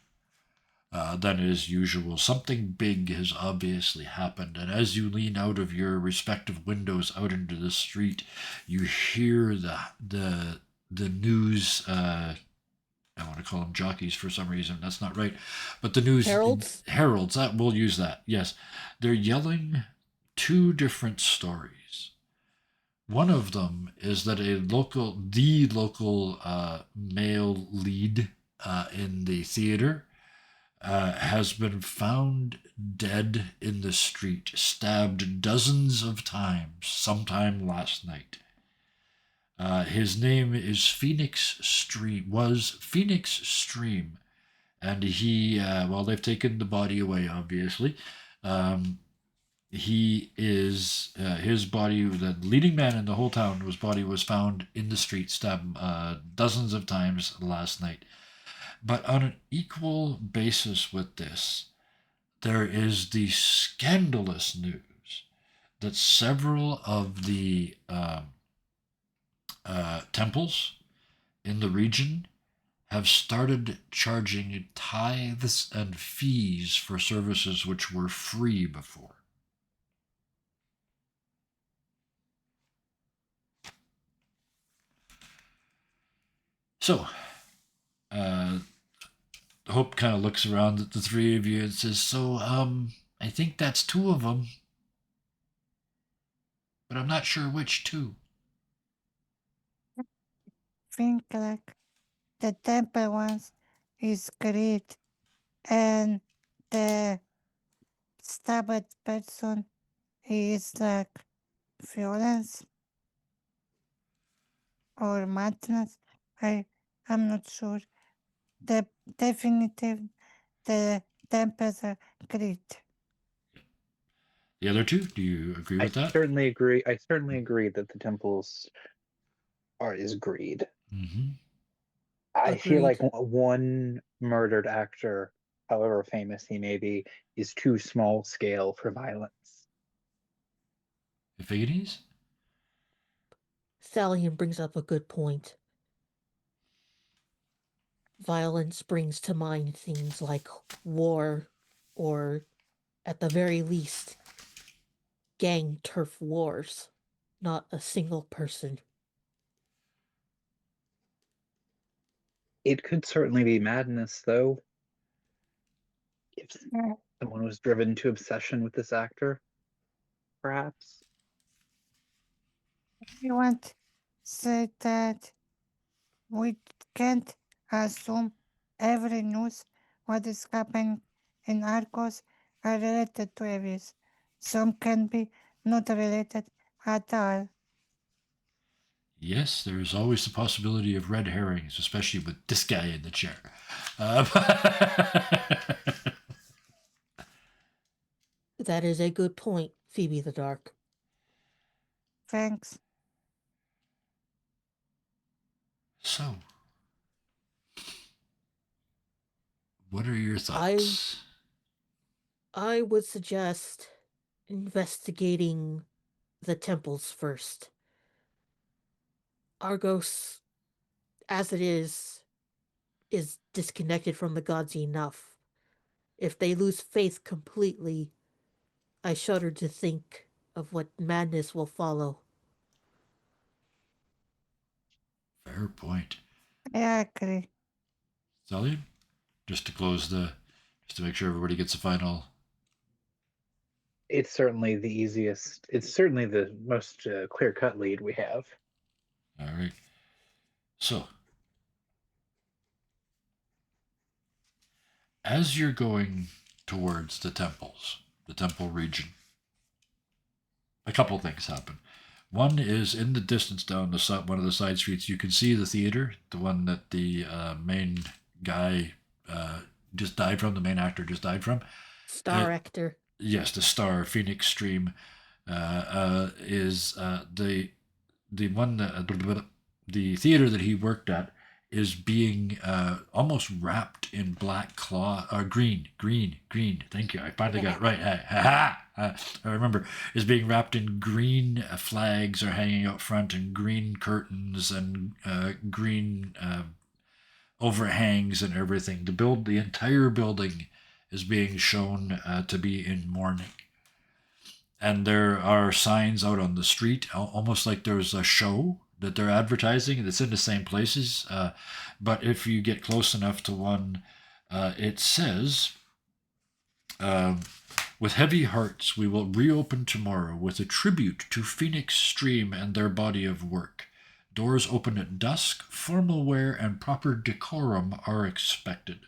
than is usual. Something big has obviously happened, and as you lean out of your respective windows out into the street, you hear the news. I want to call them jockeys for some reason. That's not right, but the news Heralds? heralds. We'll use that. Yes, they're yelling two different stories. One of them is that the local male lead in the theater has been found dead in the street, stabbed dozens of times, sometime last night. His name is Phoenix Stream. Was Phoenix Stream, and he well, they've taken the body away, obviously. He is his body, the leading man in the whole town. His body was found in the street, stabbed dozens of times last night. But on an equal basis with this, there is the scandalous news that several of the temples in the region have started charging tithes and fees for services which were free before. So, Hope kind of looks around at the three of you and says, "So, I think that's two of them, but I'm not sure which two." Think like the temple ones is great, and the stabbed person is like violence or madness. I'm not sure. The definitive the temples are great. The other two, do you agree I with that? certainly agree. I certainly agree that the temples is greed. Mm-hmm. I feel like Agreed. one murdered actor, however famous he may be, is too small scale for violence. Ephigenes? Stallion brings up a good point. Violence brings to mind things like war, or at the very least, gang turf wars, not a single person. It could certainly be madness, though. If Yeah. someone was driven to obsession with this actor, perhaps. You want to say that we can't assume every news what is happening in Arcos are related to Avis. Some can be not related at all. Yes, there is always the possibility of red herrings, especially with this guy in the chair. That is a good point, Phoebe the Dark. Thanks. So, what are your thoughts? I would suggest investigating the temples first. Argos, as it is disconnected from the gods enough. If they lose faith completely, I shudder to think of what madness will follow. Fair point. I agree. Stallion? Just to make sure everybody gets a final. It's certainly the easiest. It's certainly the most clear-cut lead we have. All right. So, as you're going towards the temples, the temple region, a couple things happen. One is in the distance down one of the side streets, you can see the theater, the one that the main guy just died from, the main actor just died from. Star actor. Yes, the star, Phoenix Stream, is the one that the theater that he worked at is being almost wrapped in black cloth, or green. Thank you. I finally got it right. I remember, is being wrapped in green flags are hanging out front, and green curtains and green overhangs and everything. The entire building is being shown to be in mourning. And there are signs out on the street, almost like there's a show that they're advertising that's in the same places. But if you get close enough to one, it says, um, with heavy hearts, we will reopen tomorrow with a tribute to Phoenix Stream and their body of work. Doors open at dusk, formal wear and proper decorum are expected.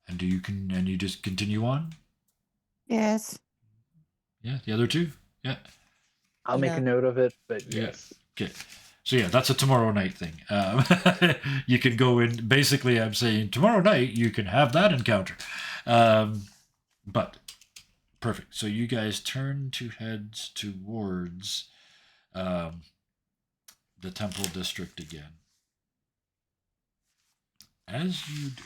And you just continue on? Yes. Yeah, the other two? Yeah. I'll make a note of it, but Yeah. yes. Okay. So yeah, that's a tomorrow night thing. You can go in. Basically, I'm saying tomorrow night you can have that encounter. But perfect. So you guys turn to heads towards the temple district again. As you do.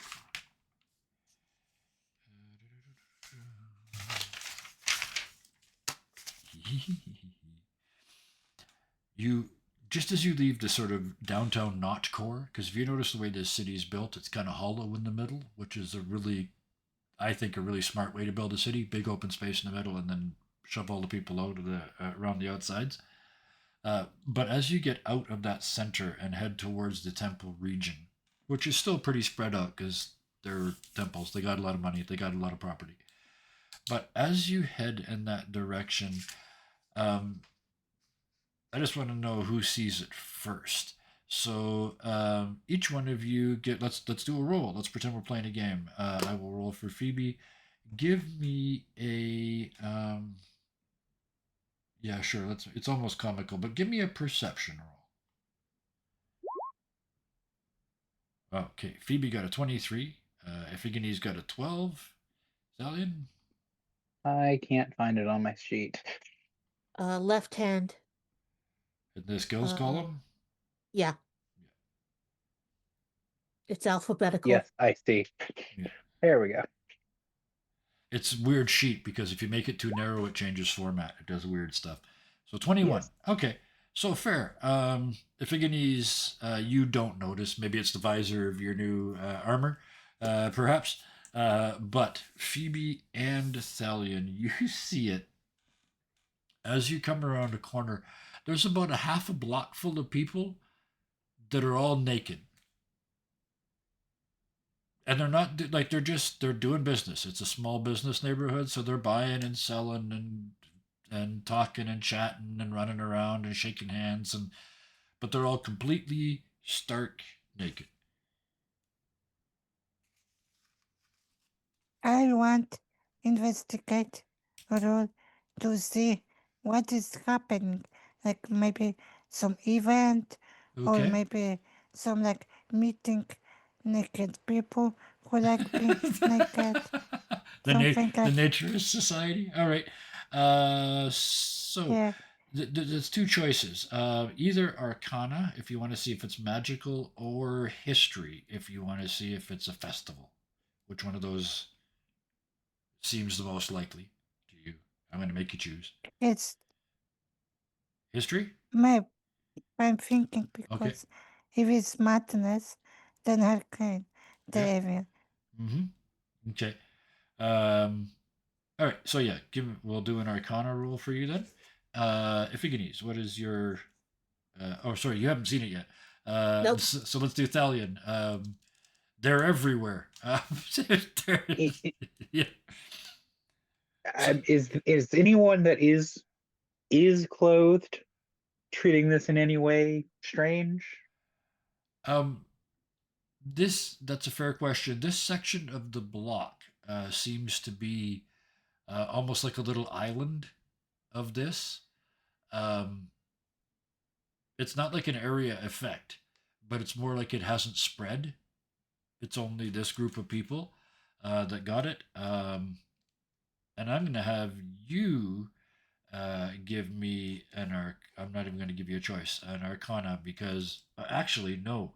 You just as you leave the sort of downtown Notch core, because if you notice the way this city is built, it's kind of hollow in the middle, which is I think, a really smart way to build a city. Big open space in the middle, and then shove all the people out of the around the outsides. But as you get out of that center and head towards the temple region, which is still pretty spread out because they're temples, they got a lot of money, they got a lot of property. But as you head in that direction, I just want to know who sees it first. So each one of you get let's do a roll. Let's pretend we're playing a game. I will roll for Phoebe. Give me a yeah, sure. It's almost comical, but give me a perception roll. Okay, Phoebe got a 23. Iphigenes got a 12. Stallion? I can't find it on my sheet. Left hand. In the skills column? Yeah. It's alphabetical. Yes, I see. Yeah. There we go. It's a weird sheet because if you make it too narrow, it changes format. It does weird stuff. So 21. Yes. Okay. So fair. Iphigenes, you don't notice. Maybe it's the visor of your new armor, perhaps. But Phoebe and Thalion, you see it as you come around a corner. There's about a half a block full of people that are all naked. And they're not like they're doing business. It's a small business neighborhood, so they're buying and selling and talking and chatting and running around and shaking hands, and but they're all completely stark naked. I want investigate role to see what is happening. Like maybe some event or Okay. maybe some like meeting naked people who like being naked. the Something the like Naturist Society. All right. So yeah. there's two choices. Either Arcana if you want to see if it's magical, or History if you want to see if it's a festival. Which one of those seems the most likely to you? I'm going to make you choose. It's History? maybe I'm thinking Okay. because if it's madness, then hurricane, the Yeah. evil. Mm-hmm. Okay. All right. So yeah, we'll do an Arcana roll for you then. Iphigenes, what is your? Oh, sorry, you haven't seen it yet. Nope. So let's do Thalion. They're everywhere. Yeah. Is anyone that is clothed treating this in any way strange? That's a fair question. This section of the block seems to be almost like a little island of this. Um, it's not like an area effect, but it's more like it hasn't spread. It's only this group of people that got it. And I'm going to have you give me an arc. I'm not even going to give you a choice, an Arcana, because actually, no.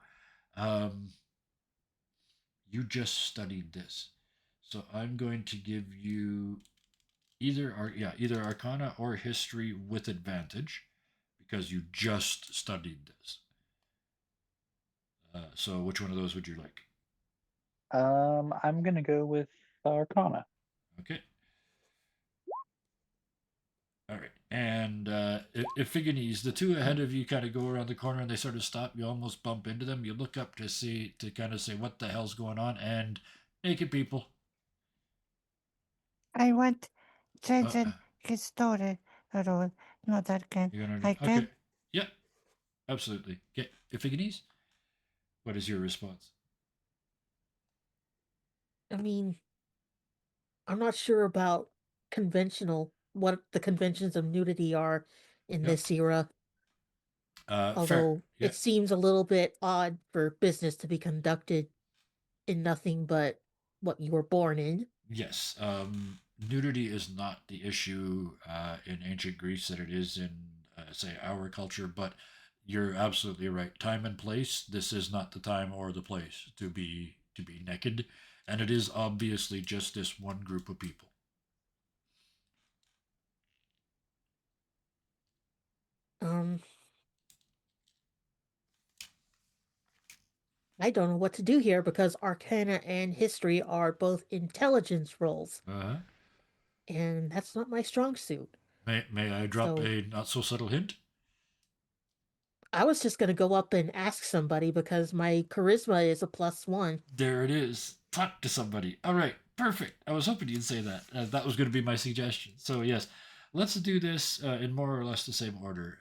You just studied this. So I'm going to give you either Arcana or History with advantage because you just studied this. So which one of those would you like? I'm gonna go with Arcana. Okay. All right. And Iphigenes, the two ahead of you kind of go around the corner and they sort of stop. You almost bump into them. You look up to kind of say, what the hell's going on? And naked people. I want Uh, changing his story rule. No, that can. you're gonna I okay. can. Yeah, absolutely. Okay, Iphigenes, what is your response? I mean, I'm not sure about what the conventions of nudity are in Yep. this era. Fair. Although Yeah. it seems a little bit odd for business to be conducted in nothing but what you were born in. Yes. Nudity is not the issue in ancient Greece that it is in, say, our culture, but you're absolutely right. Time and place. This is not the time or the place to be naked, and it is obviously just this one group of people. Um, I don't know what to do here because Arcana and History are both intelligence roles, Uh-huh. and that's not my strong suit. May I drop So a not so subtle hint? I was just going to go up and ask somebody because my charisma is a +1. There it is. Talk to somebody. All right, perfect. I was hoping you'd say that. That was going to be my suggestion. So yes, let's do this in more or less the same order.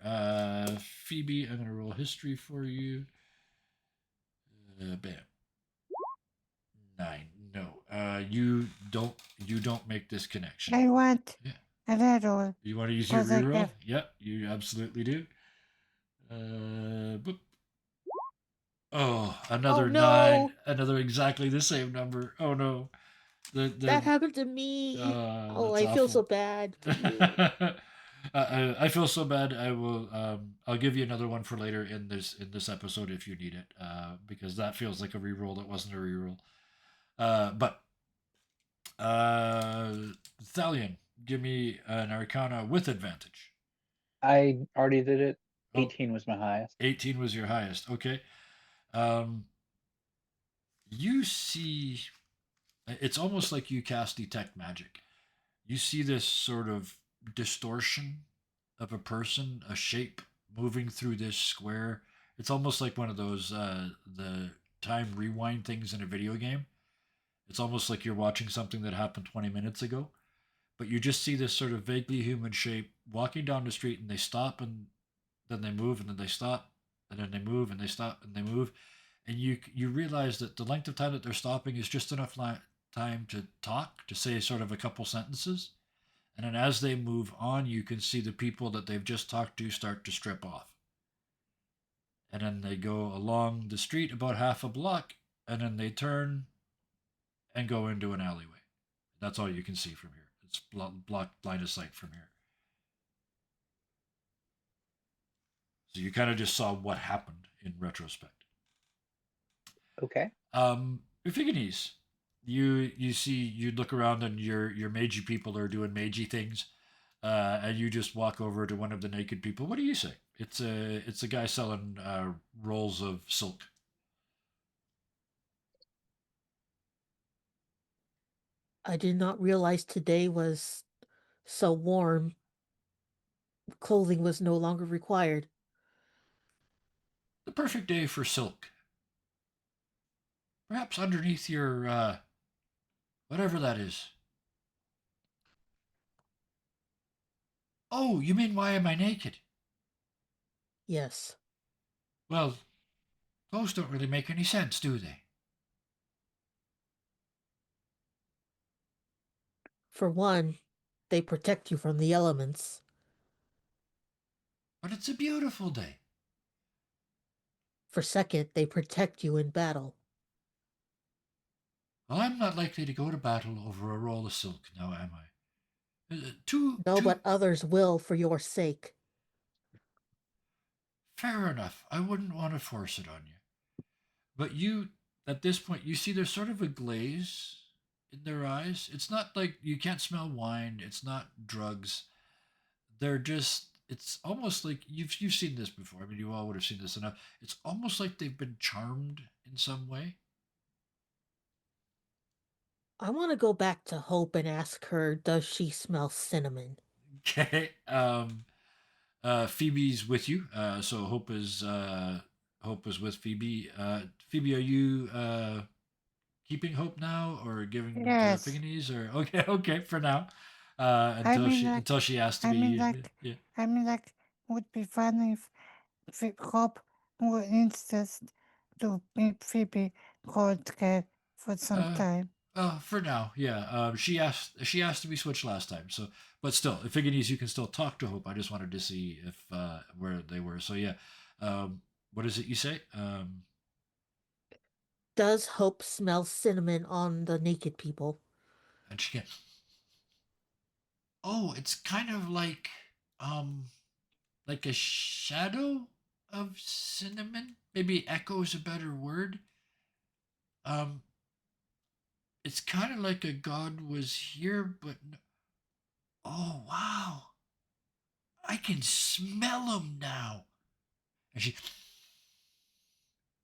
Phoebe, I'm going to roll history for you. Bam. 9. No. You don't make this connection. I want Yeah. a reroll. You want to use your 'Cause I reroll? have- Yep, you absolutely do. Boop. Oh, another Oh, no! 9. Another exactly the same number. Oh no. That happened to me. Oh, That's I feel so awful. bad for you. I feel so bad. I'll give you another one for later in this episode if you need it. Because that feels like a reroll that wasn't a reroll. But Thalion, give me an Arcana with advantage. I already did it. Oh, 18 was my highest. 18 was your highest. Okay. Um, you see, it's almost like you cast detect magic. You see this sort of distortion of a person, a shape moving through this square. It's almost like one of those the time rewind things in a video game. It's almost like you're watching something that happened 20 minutes ago, but you just see this sort of vaguely human shape walking down the street, and they stop, and then they move, and then they stop, and then they move, and they stop, and they move, and you realize that the length of time that they're stopping is just enough time to talk, to say sort of a couple sentences, and then as they move on, you can see the people that they've just talked to start to strip off. And then they go along the street about half a block, and then they turn and go into an alleyway. That's all you can see from here. It's blocked line of sight from here. So you kind of just saw what happened in retrospect. Okay. Iphigenes, you look around and your magey people are doing magey things, and you just walk over to one of the naked people. What do you say? It's a guy selling rolls of silk. I did not realize today was so warm. Clothing was no longer required. The perfect day for silk. Perhaps underneath your whatever that is. Oh, you mean why am I naked? Yes. Well, those don't really make any sense, do they? For one, they protect you from the elements. But it's a beautiful day. For second, they protect you in battle. Well, I'm not likely to go to battle over a roll of silk now, am I? No, but others will for your sake. Fair enough. I wouldn't want to force it on you. But you, at this point, you see there's sort of a glaze in their eyes. It's not like you can't smell wine. It's not drugs. They're just. It's almost like you've seen this before. I mean, you all would have seen this enough. It's almost like they've been charmed in some way. I want to go back to Hope and ask her, does she smell cinnamon? Okay. Phoebe's with you. So Hope is with Phoebe. Phoebe, are you keeping Hope now, or giving to Yes. Figanese, or okay for now, I mean, like, until she has to I mean, be like, yeah. I mean, like, would be funny if Hope would insist to meet Phoebe hold care for some Uh, time. for now, yeah. She asked to be switched last time, so but still, if Figanese, you can still talk to Hope. I just wanted to see if where they were. So yeah, what is it you say? Does Hope smell cinnamon on the naked people? And she can. Oh, it's kind of um like a shadow of cinnamon. Maybe echo is a better word. Um, it's kind of like a god was here, but oh wow, I can smell him now. And she,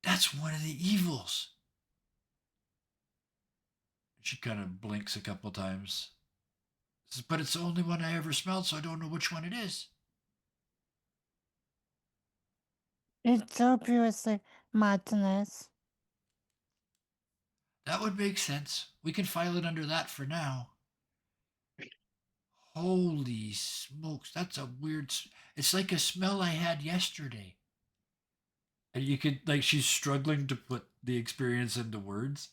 that's one of the evils. She kind of blinks a couple times. Says, but it's the only one I ever smelled, so I don't know which one it is. It's obviously madness. That would make sense. We can file it under that for now. Holy smokes, that's a weird. It's like a smell I had yesterday. And you could like she's struggling to put the experience into words.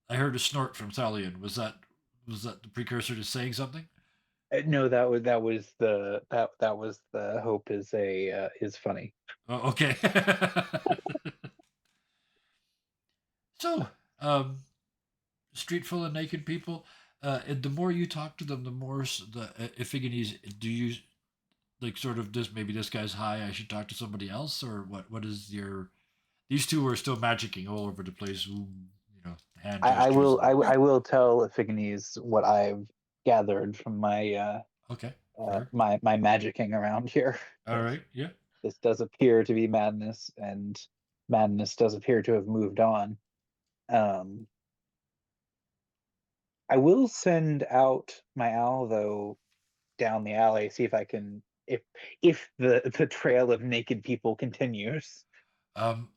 I heard a snort from Thalion. Was that the precursor to saying something? No, that was the Hope is funny. Oh, okay. So, um, street full of naked people. And the more you talk to them, the more the Iphigenes. Do you like sort of this? Maybe this guy's high. I should talk to somebody else, or what? What is your? These two are still magicking all over the place. Ooh, hand gestures. I will tell Ephigenes what I've gathered from Okay, fair. my magicking around here. All right, yeah. This does appear to be madness, and madness does appear to have moved on. Um, I will send out my owl though down the alley, see if I can if the trail of naked people continues. Um,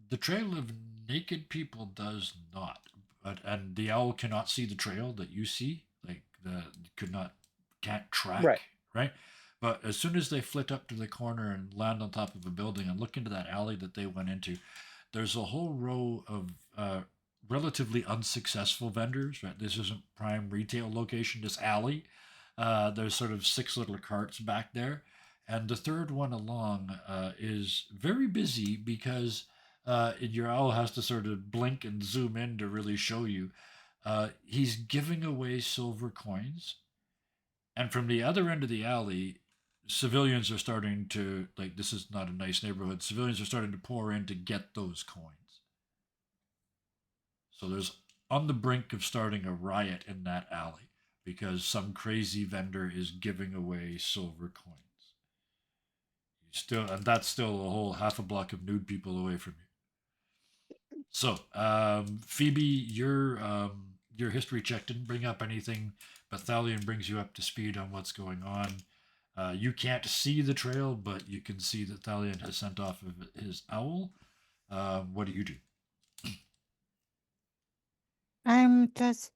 the trail of naked people does not, but and the owl cannot see the trail that you see. Like the could not can't Right. track, right? But as soon as they flit up to the corner and land on top of a building and look into that alley that they went into, there's a whole row of relatively unsuccessful vendors. Right, this isn't prime retail location. This alley, there's sort of six little carts back there, and the third one along is very busy because your owl has to sort of blink and zoom in to really show you. He's giving away silver coins, and from the other end of the alley, civilians are starting to like. This is not a nice neighborhood. Civilians are starting to pour in to get those coins. So there's on the brink of starting a riot in that alley because some crazy vendor is giving away silver coins. And that's still a whole half a block of nude people away from you. So, Phoebe, your history check didn't bring up anything, but Thalion brings you up to speed on what's going on. You can't see the trail, but you can see that Thalion has sent off his owl. What do you do? I'm just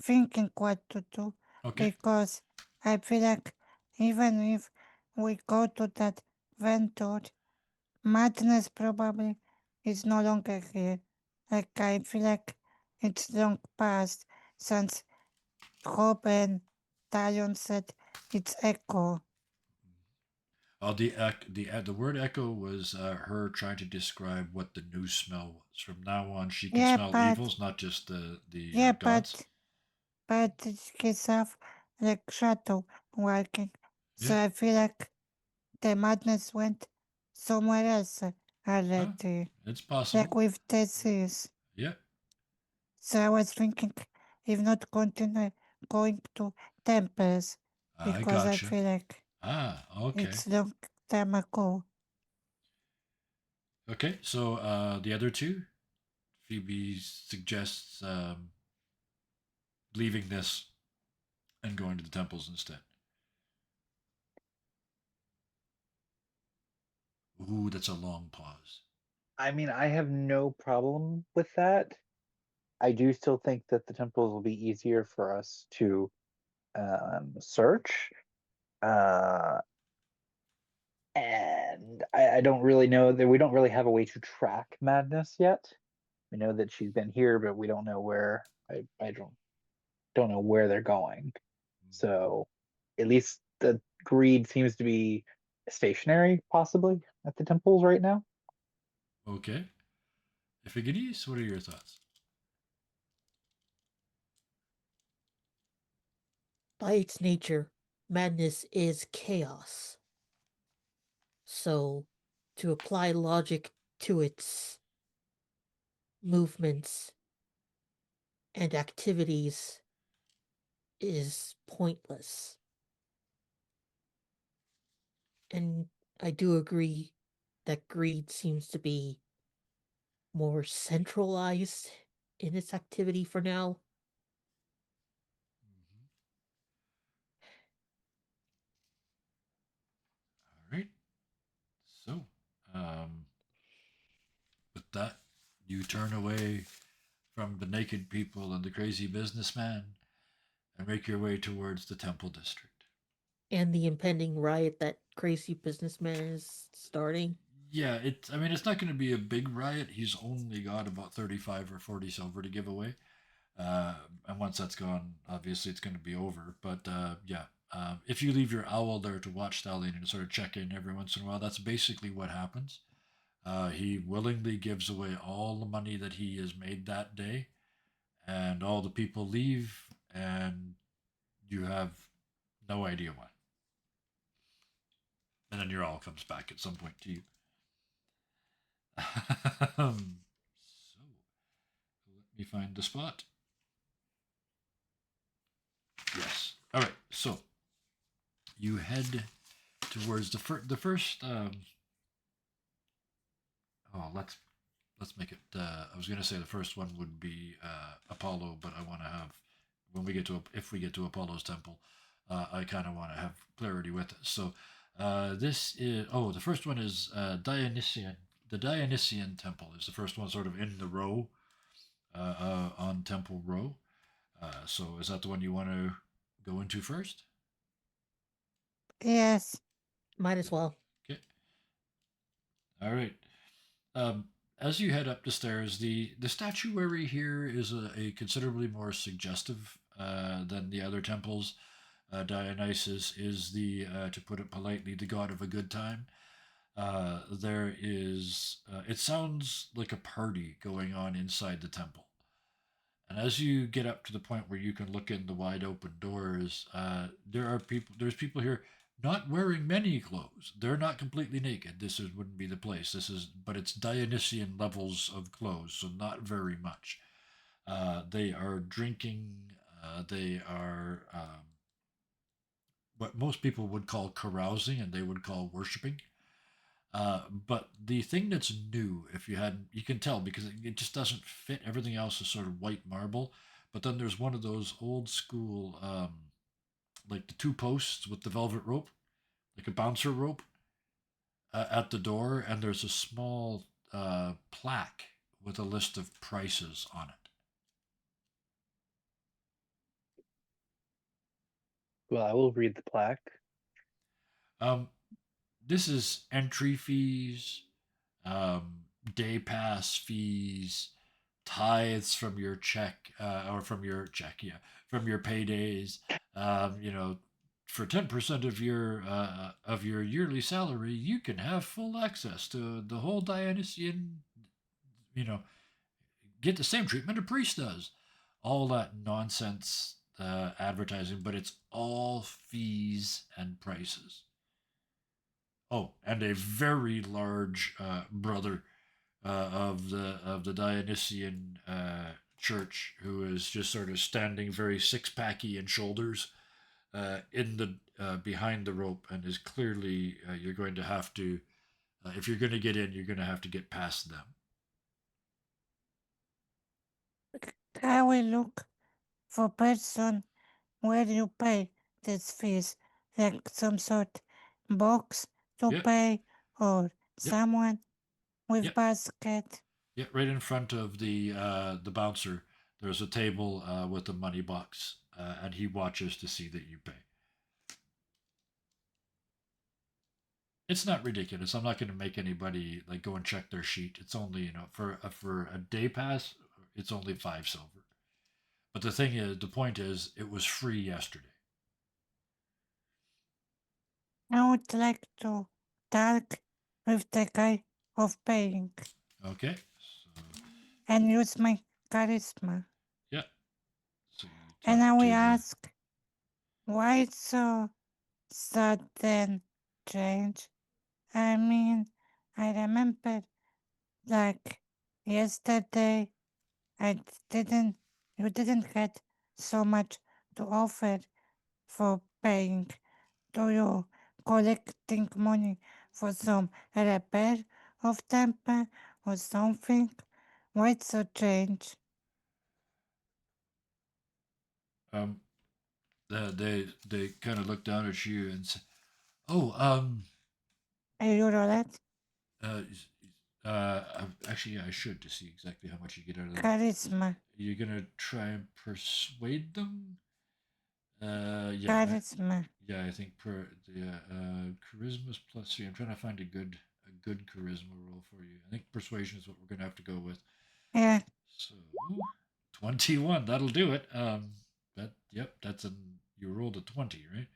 thinking what to do Okay. because I feel like even if we go to that vendor, madness probably is no longer here. Like I feel like it's long past since Hope and Talion said it's echo. The word echo was her trying to describe what the new smell was. From now on, she can Yeah, smell but evils, not just the yeah, gods. but it's have like shadow working. So Yeah, I feel like the madness went somewhere else huh? already, It's like possible. with disease. Yeah, So I was thinking, if not continue going to temples, I because I gotcha. feel like Ah, okay, it's long time ago. okay. So the other two, Phoebe suggests leaving this and going to the temples instead? Ooh, that's a long pause. I mean, I have no problem with that. I do still think that the temples will be easier for us to search. Uh, and I don't really know that we don't really have a way to track Madness yet. We know that she's been here, but we don't know where. I don't know where they're going. So at least the greed seems to be stationary, possibly at the temples right now. Okay. Iphigenes, what are your thoughts? By its nature, madness is chaos. So, to apply logic to its movements and activities is pointless. And I do agree that greed seems to be more centralized in its activity for now. All right. So, um, with that, you turn away from the naked people and the crazy businessman and make your way towards the temple district. And the impending riot that crazy businessman is starting. Yeah, it's not going to be a big riot. He's only got about 35 or 40 silver to give away. And once that's gone, obviously it's going to be over. But yeah, if you leave your owl there to watch Stallion and sort of check in every once in a while, that's basically what happens. He willingly gives away all the money that he has made that day, and all the people leave, and you have no idea why. And then your owl comes back at some point to you. So, let me find the spot. Yes. All right. So you head towards the first. Oh, let's make it. I was gonna say the first one would be Apollo, but I want to have when we get to if we get to Apollo's temple, I kind of want to have clarity with it. So this is the first one is Dionysian. The Dionysian temple is the first one, sort of in the row, on Temple Row. So is that the one you want to go into first? Yes. Might as well. Okay. All right. Um, as you head up the stairs, the statuary here is a considerably more suggestive than the other temples. Dionysus is to put it politely, the god of a good time. There is, it sounds like a party going on inside the temple. And as you get up to the point where you can look in the wide open doors, there's people here not wearing many clothes. They're not completely naked. Wouldn't be the place. But it's Dionysian levels of clothes, so not very much. They are drinking. They are what most people would call carousing, and they would call worshiping. But the thing that's new, if you hadn't, you can tell because it just doesn't fit. Everything else is sort of white marble. But then there's one of those old school, like the two posts with the velvet rope, like a bouncer rope, at the door, and there's a small plaque with a list of prices on it. Well, I will read the plaque. Um, this is entry fees, day pass fees, tithes from your check, or from your check, yeah, from your paydays. For 10% of your yearly salary, you can have full access to the whole Dionysian. You know, get the same treatment a priest does. All that nonsense advertising, but it's all fees and prices. Oh, and a very large brother of the Dionysian church who is just sort of standing very six packy in shoulders in the behind the rope, and is clearly you're going to have to if you're going to get in, you're going to have to get past them. I will look for person where you pay these fees, like some sort box to Yep. pay or someone with Yep. basket. Yeah, right in front of the bouncer. There's a table with a money box, and he watches to see that you pay. It's not ridiculous. I'm not going to make anybody like go and check their sheet. It's only for a day pass, it's only 5 silver. But the point is, it was free yesterday. I would like to talk with the guy of paying Okay, so and use my charisma. yeah, so you And talk I to will the ask, why so sudden change? I mean, I remember like yesterday, I didn't, you didn't get so much to offer for paying. Do you collecting money for some repair of temper or something? Why so change? um. They kind of look down at you and say, "Oh, Are you roulette? uh, actually, yeah, I should to see exactly how much you get out of them. Charisma. You're gonna try and persuade them. Charisma. Yeah, I think charisma's plus 3. I'm trying to find a good charisma roll for you. I think persuasion is what we're gonna have to go with. Yeah, So 21, that'll do it. That's you rolled a 20, right?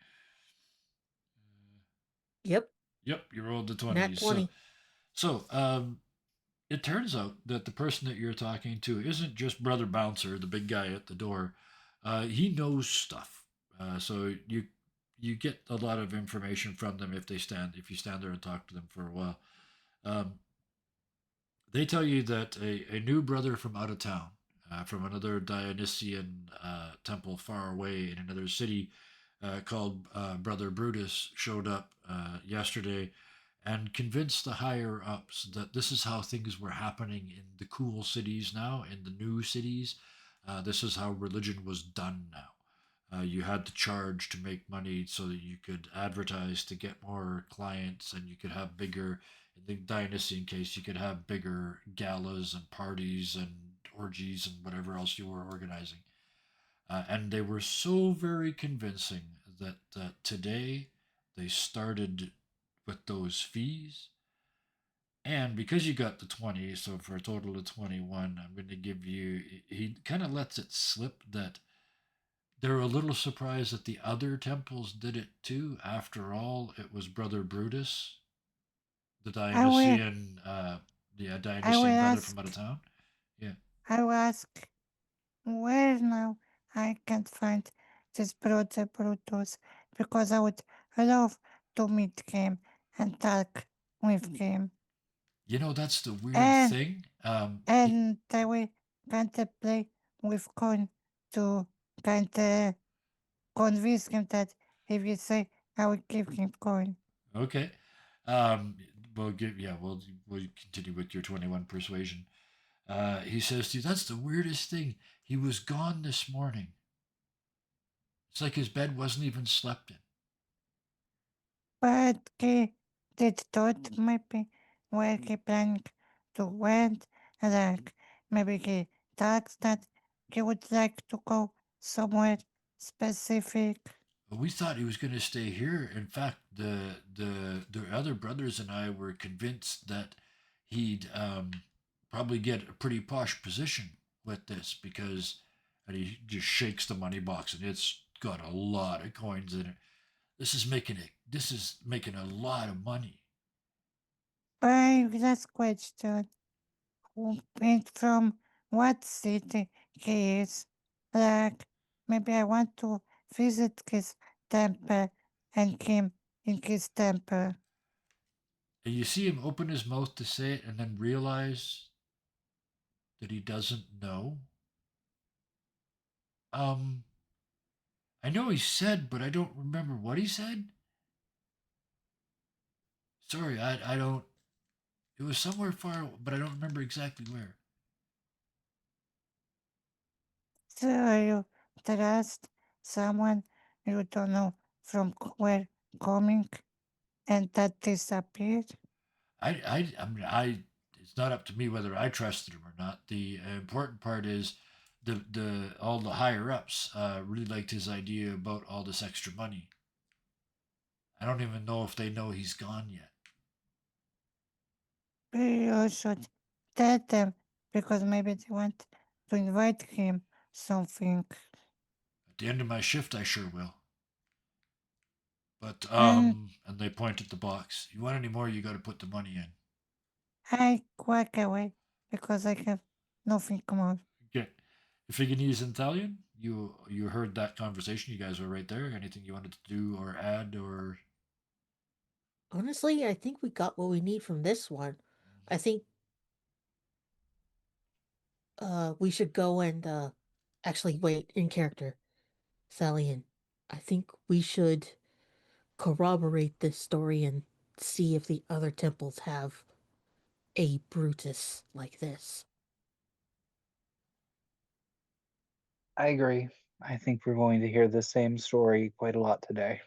Yep. Yep, you rolled the 20. Nat 20. It turns out that the person that you're talking to isn't just Brother Bouncer, the big guy at the door. He knows stuff. So you get a lot of information from them if you stand there and talk to them for a while. Um, they tell you that a new brother from out of town, from another Dionysian temple far away in another city, called Brother Brutus, showed up yesterday and convinced the higher ups that this is how things were happening in the cool cities now, in the new cities. This is how religion was done now. You had to charge to make money so that you could advertise to get more clients, and you could have bigger, in the Dionysian case, you could have bigger galas and parties and orgies and whatever else you were organizing. And they were so very convincing that today they started with those fees. And because you got the 20, so for a total of 21, I'm going to give you, he kind of lets it slip that they're a little surprised that the other temples did it too. After all, it was Brother Brutus, the I will, I will Dionysian brother from out of ask, town. Yeah. I will ask, where now I can't find this brother Brutus because I would love to meet him and talk with him. You know, that's the weird And thing. I will kind of play with coin to kind of convince him that if you say I will give him coin. Okay. We'll continue with your 21 persuasion. He says to you, "That's the weirdest thing. He was gone this morning. It's like his bed wasn't even slept in." But he did thought maybe where he planning to went, like maybe he talks that he would like to go somewhere specific. But we thought he was going to stay here. In fact, the other brothers and I were convinced that he'd probably get a pretty posh position with this because, and he just shakes the money box and it's got a lot of coins in it. This is making a lot of money. My last question, and from what city he is? Like maybe I want to visit his temple and him in his temple. And you see him open his mouth to say it and then realize that he doesn't know. Um, I know he said, but I don't remember what he said. Sorry, I don't. It was somewhere far, but I don't remember exactly where. So you trust someone you don't know from where coming and that disappeared? I mean, it's not up to me whether I trusted him or not. The important part is the all the higher ups really liked his idea about all this extra money. I don't even know if they know he's gone yet. You should tell them because maybe they want to invite him something. At the end of my shift, I sure will. But And and they point at the box. You want any more? You got to put the money in. I walk away because I have nothing more. Okay. Ifiganese and Italian, you heard that conversation. You guys were right there. Anything you wanted to do or add or? Honestly, I think we got what we need from this one. I think we should go and actually wait in character. Thalian, I think we should corroborate this story and see if the other temples have a Brutus like this. I agree. I think we're going to hear the same story quite a lot today.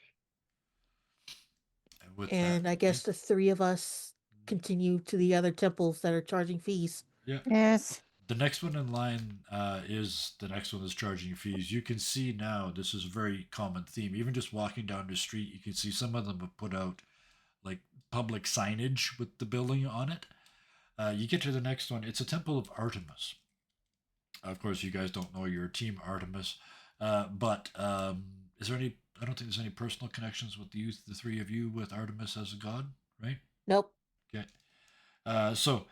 With And that, I guess the three of us continue to the other temples that are charging fees. yeah. Yes. The next one in line is the next one is charging fees. You can see now this is a very common theme. Even just walking down the street, you can see some of them have put out like public signage with the building on it. You get to the next one. It's a temple of Artemis. Of course, you guys don't know your team Artemis, but is there any? I don't think there's any personal connections with the three of you with Artemis as a god, right? Nope. Okay. So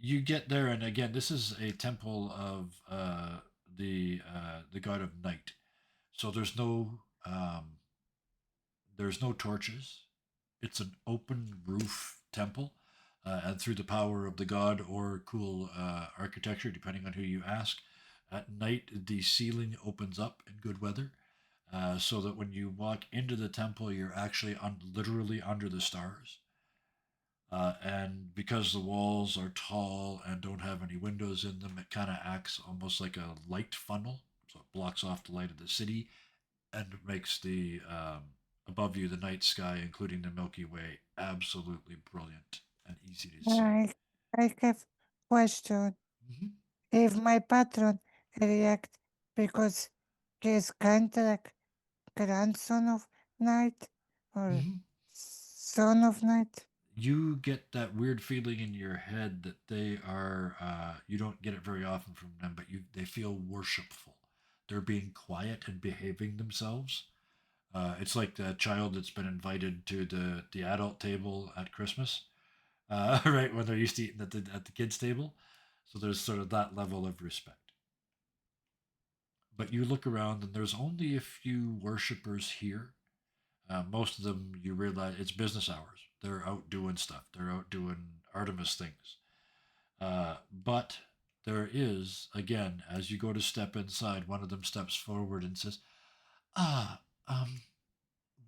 you get there, and again, this is a temple of the god of night. So there's no torches. It's an open roof temple, and through the power of the god or cool architecture, depending on who you ask, at night the ceiling opens up in good weather. So that when you walk into the temple, you're actually literally under the stars. And because the walls are tall and don't have any windows in them, it kind of acts almost like a light funnel. So it blocks off the light of the city and makes the above you the night sky, including the Milky Way, absolutely brilliant and easy to see. I have question. Mm-hmm. If my patron react because he's kind of like grandson of night or Mm-hmm. son of night. You get that weird feeling in your head that they are you don't get it very often from them, but they feel worshipful. They're being quiet and behaving themselves. It's like the child that's been invited to the adult table at Christmas, right when they're used to eating at the kids table. So there's sort of that level of respect. But you look around and there's only a few worshippers here. Most of them, you realize it's business hours. They're out doing stuff. They're out doing Artemis things. But there is, again, as you go to step inside, one of them steps forward and says, "Ah,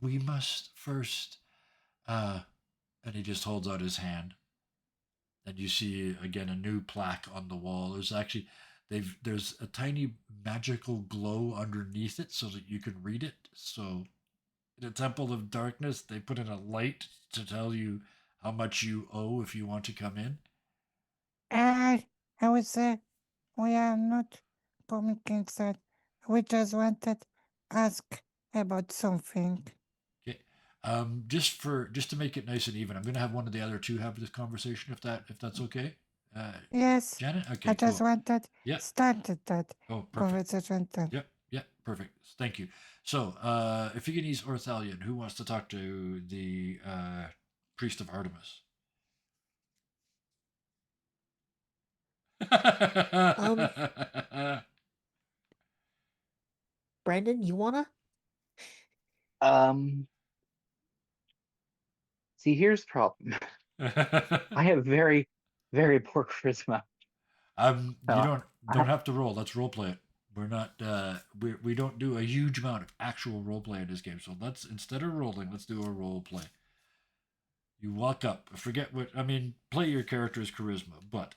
we must first." And he just holds out his hand, and you see again a new plaque on the wall. There's a tiny magical glow underneath it so that you can read it. So in a temple of darkness, they put in a light to tell you how much you owe if you want to come in. I would say we are not coming inside. We just wanted to ask about something. Okay. Just to make it nice and even, I'm gonna have one of the other two have this conversation if that's okay. Uh, Yes, Janet. I Okay. just Cool. wanted Yeah. started that Oh, perfect. conversation then. Yep. Yep. Perfect. Thank you. So, Ephigenes or Thalion, who wants to talk to the priest of Artemis? Brandon, you wanna? Um, See, here's the problem. I have very, very poor charisma. You So don't have to roll. Let's role play it. We're not we don't do a huge amount of actual role play in this game. So let's instead of rolling, let's do a role play. You walk up. Forget what I mean. Play your character's charisma, but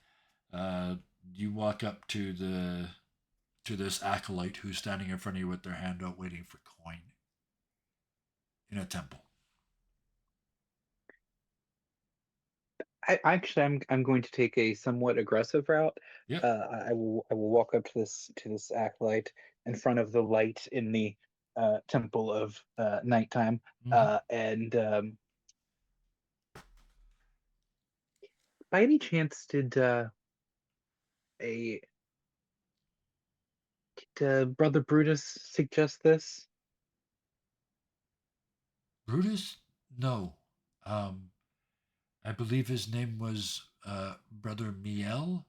you walk up to to this acolyte who's standing in front of you with their hand out waiting for coin in a temple. I'm going to take a somewhat aggressive route. Yep. I will walk up to this acolyte in front of the light in the temple of nighttime, and by any chance a did Brother Brutus suggest this? Brutus? No. Um, I believe his name was Brother Miel.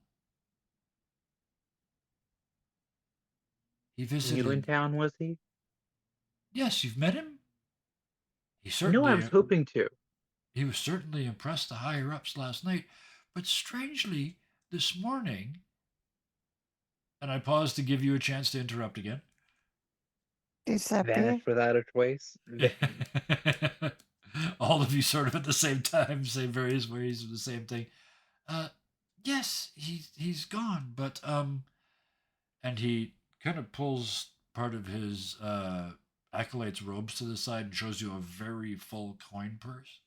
He visited. Town, was he? Yes, you've met him. He No, I certainly was hoping to. he was certainly impressed the higher ups last night, but strangely this morning. And I paused to give you a chance to interrupt again. Disappear. Vanished without a trace. All of you sort of at the same time say various ways of the same thing. Yes, he's gone, but and he kind of pulls part of his acolyte's robes to the side and shows you a very full coin purse.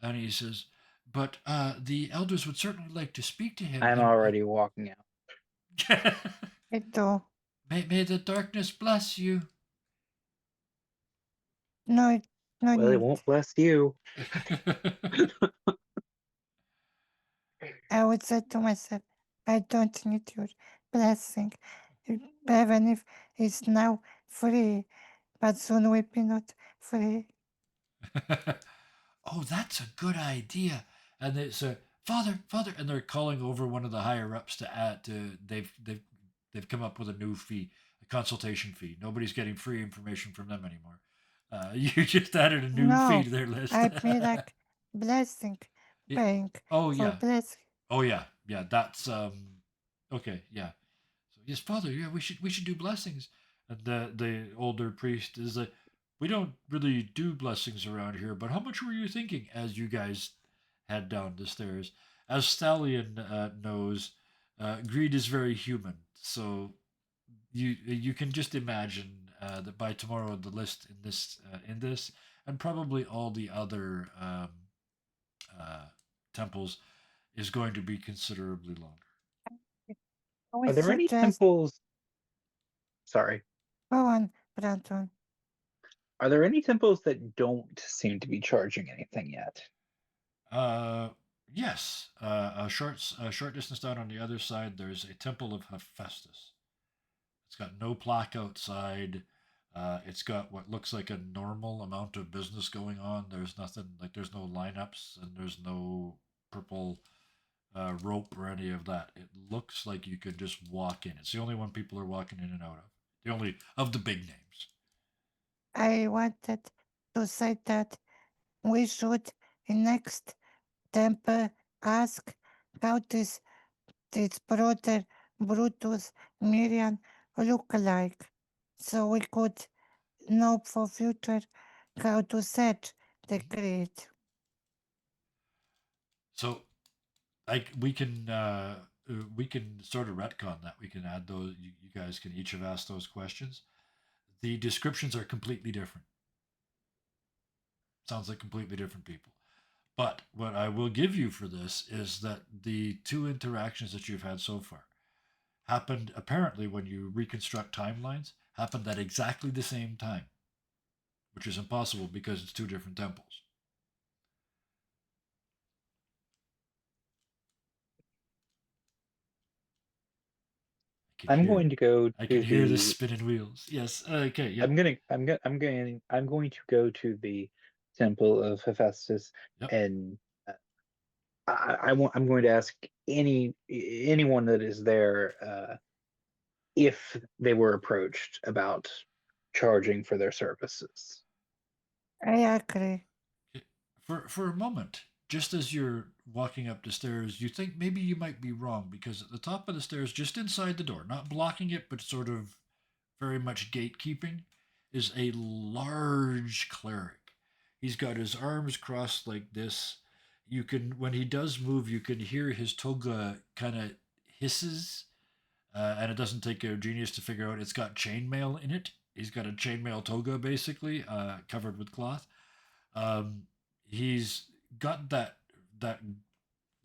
And he says, but the elders would certainly like to speak to him. I'm already walking out. Ito. May the darkness bless you. No, no Well, it need. won't bless you. I would say to myself, I don't need your blessing. Even if it's now free, but soon will be not free. Oh, that's a good idea. And they say, Father, and they're calling over one of the higher ups to add to they've come up with a new fee, a consultation fee. Nobody's getting free information from them anymore. You just added a new fee to their list. I mean like blessing, paying Oh for yeah. blessing. Oh yeah. Yeah, that's okay, yeah. So yes, Father, yeah, we should do blessings. And the older priest is like, we don't really do blessings around here, but how much were you thinking as you guys head down the stairs? As Stallion knows, greed is very human. So you can just imagine that by tomorrow the list in this and probably all the other temples is going to be considerably longer. Are there any temples? Sorry. Go on, Brandon. Are there any temples that don't seem to be charging anything yet? Yes. A short distance down on the other side, there's a temple of Hephaestus. It's got no plaque outside. It's got what looks like a normal amount of business going on. There's nothing like there's no lineups and there's no purple rope or any of that. It looks like you could just walk in. It's the only one people are walking in and out of. The only of the big names. I wanted to say that we should in next temple ask how this brother Brutus Miriam look like, so we could know for future how to set the grid. So, we can sort of retcon that. We can add those. You guys can each have asked those questions. The descriptions are completely different. Sounds like completely different people. But what I will give you for this is that the two interactions that you've had so far happened apparently when you reconstruct timelines happened at exactly the same time, which is impossible because it's two different temples. I'm going to go. I can hear the spinning wheels. Yes. Okay. Yeah. I'm going to go to the temple of Hephaestus, Yep. and I'm going to ask anyone that is there if they were approached about charging for their services. I agree. For a moment, just as you're walking up the stairs, you think maybe you might be wrong because at the top of the stairs, just inside the door, not blocking it, but sort of very much gatekeeping, is a large cleric. He's got his arms crossed like this. When he does move, you can hear his toga kind of hisses and it doesn't take a genius to figure out it's got chainmail in it. He's got a chainmail toga, basically, covered with cloth. Um, he's got that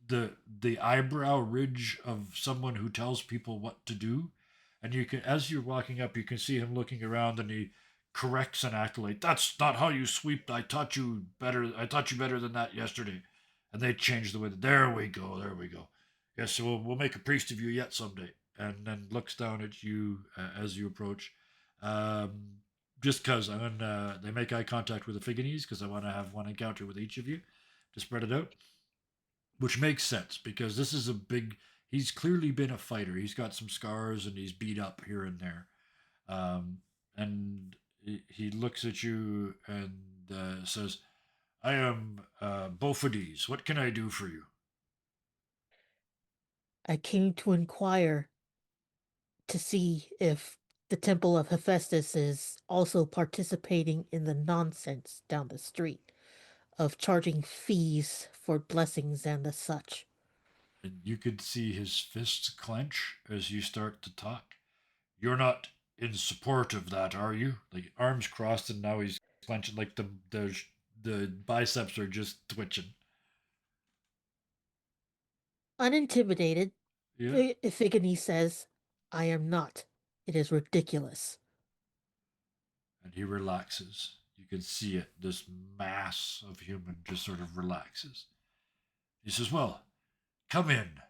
the eyebrow ridge of someone who tells people what to do, and you can, as you're walking up, you can see him looking around, and he corrects an acolyte. That's not how you sweep. I taught you better. I taught you better than that yesterday, and they changed the way. There we go. There we go. Yes, so we'll make a priest of you yet someday. And then looks down at you as you approach. Um, just because they make eye contact with the Figanese, because I want to have one encounter with each of you to spread it out, which makes sense because this is a big. He's clearly been a fighter. He's got some scars and he's beat up here and there. And he looks at you and says, "I am Bophades. What can I do for you?" I came to inquire to see if the Temple of Hephaestus is also participating in the nonsense down the street of charging fees for blessings and the such. And you could see his fists clench as you start to talk. You're not in support of that, are you? Like arms crossed, and now he's clenching. Like the biceps are just twitching. Unintimidated, Yeah. Iphigeny says, I am not. It is ridiculous. And he relaxes. You can see it. This mass of human just sort of relaxes. He says, "Well, come in.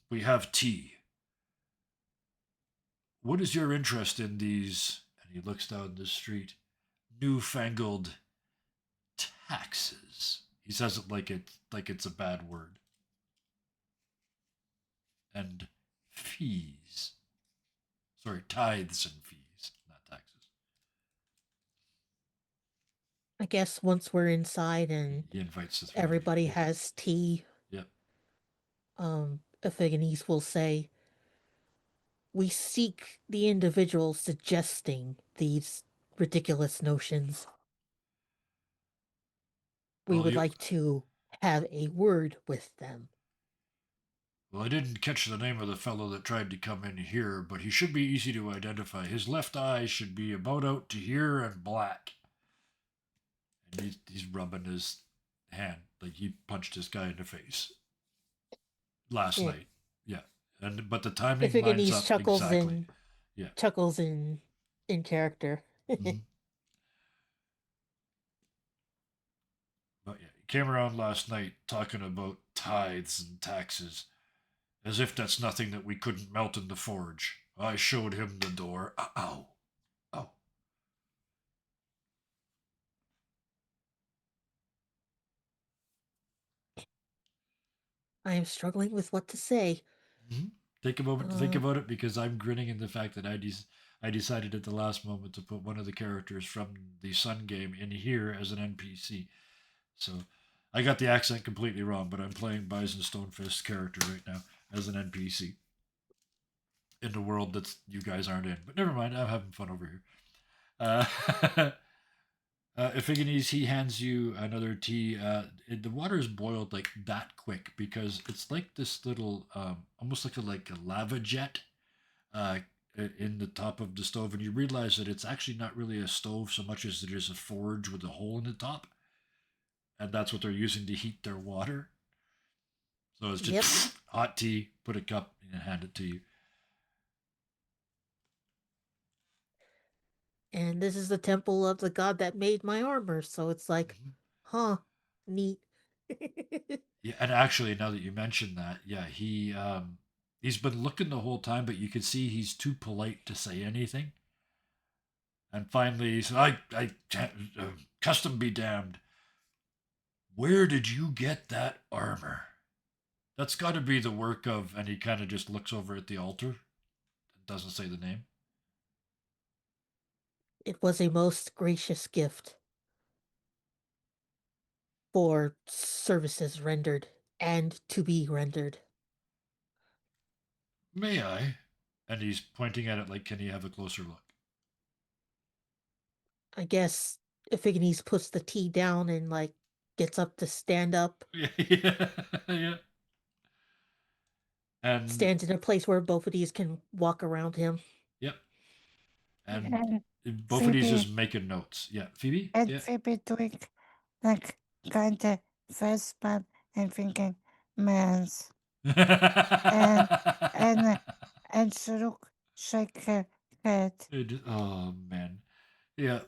We have tea. What is your interest in these?" And he looks down the street. "Newfangled taxes." He says it like it's a bad word. "And fees. Sorry, tithes and fees, not taxes." I guess once we're inside and He invites the three. everybody has tea, Yep. Iphigenies will say, we seek the individual suggesting these ridiculous notions. We Well, would like to have a word with them. Well, I didn't catch the name of the fellow that tried to come in here, but he should be easy to identify. His left eye should be about out to here and black. And he's rubbing his hand like he punched this guy in the face last night. Yeah, but the timing lines Iphigenies up chuckles exactly. in Yeah, chuckles in character. Mhm. But yeah, he came around last night talking about tithes and taxes, as if that's nothing that we couldn't melt in the forge. I showed him the door. Ow, ow. I am struggling with what to say. Mm-hmm. Take a moment to think about it, because I'm grinning in the fact that I decided at the last moment to put one of the characters from the Sun game in here as an NPC. So I got the accent completely wrong, but I'm playing Bison Stonefist's character right now as an NPC in the world that you guys aren't in. But never mind, I'm having fun over here. Uh, Iphigenes, he hands you another tea. The water is boiled like that quick because it's like this little, almost like a lava jet uh, in the top of the stove, and you realize that it's actually not really a stove so much as it is a forge with a hole in the top, and that's what they're using to heat their water. So it's just hot tea, put a cup, and hand it to you. And this is the temple of the god that made my armor, so it's like, huh, neat. Yeah, and actually, now that you mention that, yeah, he's been looking the whole time, but you can see he's too polite to say anything. And finally, he said, "I custom be damned. Where did you get that armor? That's got to be the work of," and he kind of just looks over at the altar. Doesn't say the name. It was a most gracious gift for services rendered and to be rendered. "May I?" And he's pointing at it like, "Can you have a closer look?" I guess Iphigenies puts the tea down and like gets up to stand up. Yeah, yeah, yeah. And stands in a place where both of these can walk around him. yep. And And both of these Phoebe, is making notes. Yeah, Phoebe. and Yeah. Phoebe doing like kind of fast palm and thinking, mans. And and Saruk shake her head. Oh man. Yeah,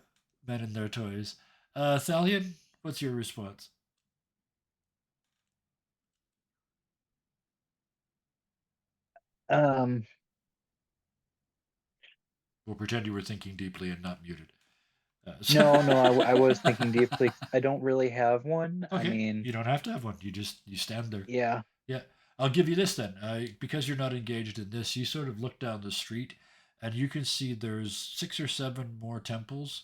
men and their toys. Thalion, what's your response? Um, We'll pretend you were thinking deeply and not muted. no, I was thinking deeply. I don't really have one. I Okay, mean, you don't have to have one. You stand there. yeah. Yeah, I'll give you this then. Because you're not engaged in this, you sort of look down the street, and you can see there's 6 or 7 more temples,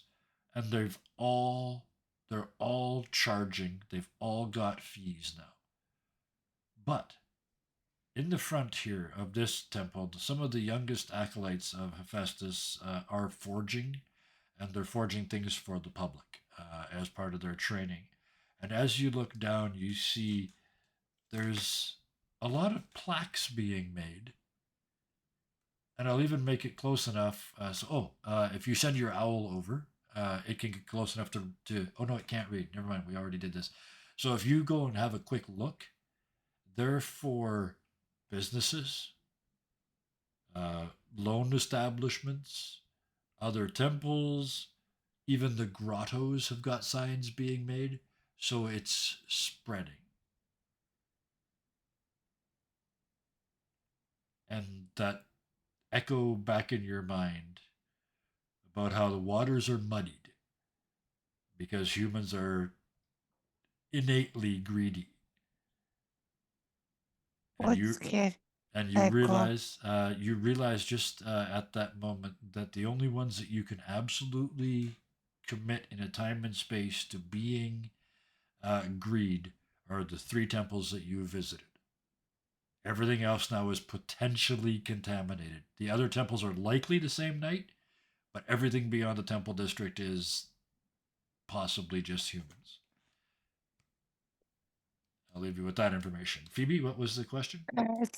and they're all charging. They've all got fees now. But in the front here of this temple, some of the youngest acolytes of Hephaestus are forging, and they're forging things for the public as part of their training. And as you look down, you see there's a lot of plaques being made. And I'll even make it close enough. If you send your owl over, it can get close enough to. Oh, no, it can't read. Never mind. We already did this. So if you go and have a quick look, they're for businesses, uh, loan establishments, other temples, even the grottos have got signs being made. So it's spreading. And that echo back in your mind about how the waters are muddied because humans are innately greedy. And What's here? you Echo. realize just at that moment that the only ones that you can absolutely commit in a time and space to being greed are the 3 temples that you visited. Everything else now is potentially contaminated. The other temples are likely the same night, but everything beyond the temple district is possibly just humans. I'll leave you with that information. Phoebe, what was the question?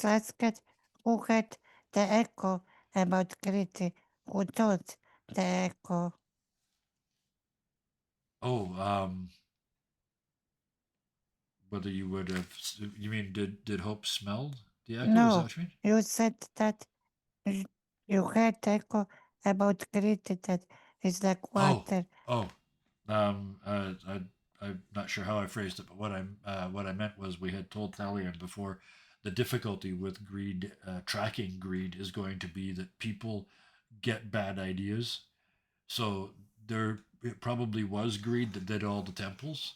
Let's get who had the echo about Kriti, who told the echo. Oh, whether you would have. You mean did Hope smell the echo? Is that No, what you mean? you said that you had echo about Kriti that is like Oh, water. oh. I'm not sure how I phrased it, but what I meant was we had told Thalion before the difficulty with greed, tracking greed, is going to be that people get bad ideas. So there it probably was greed that did all the temples,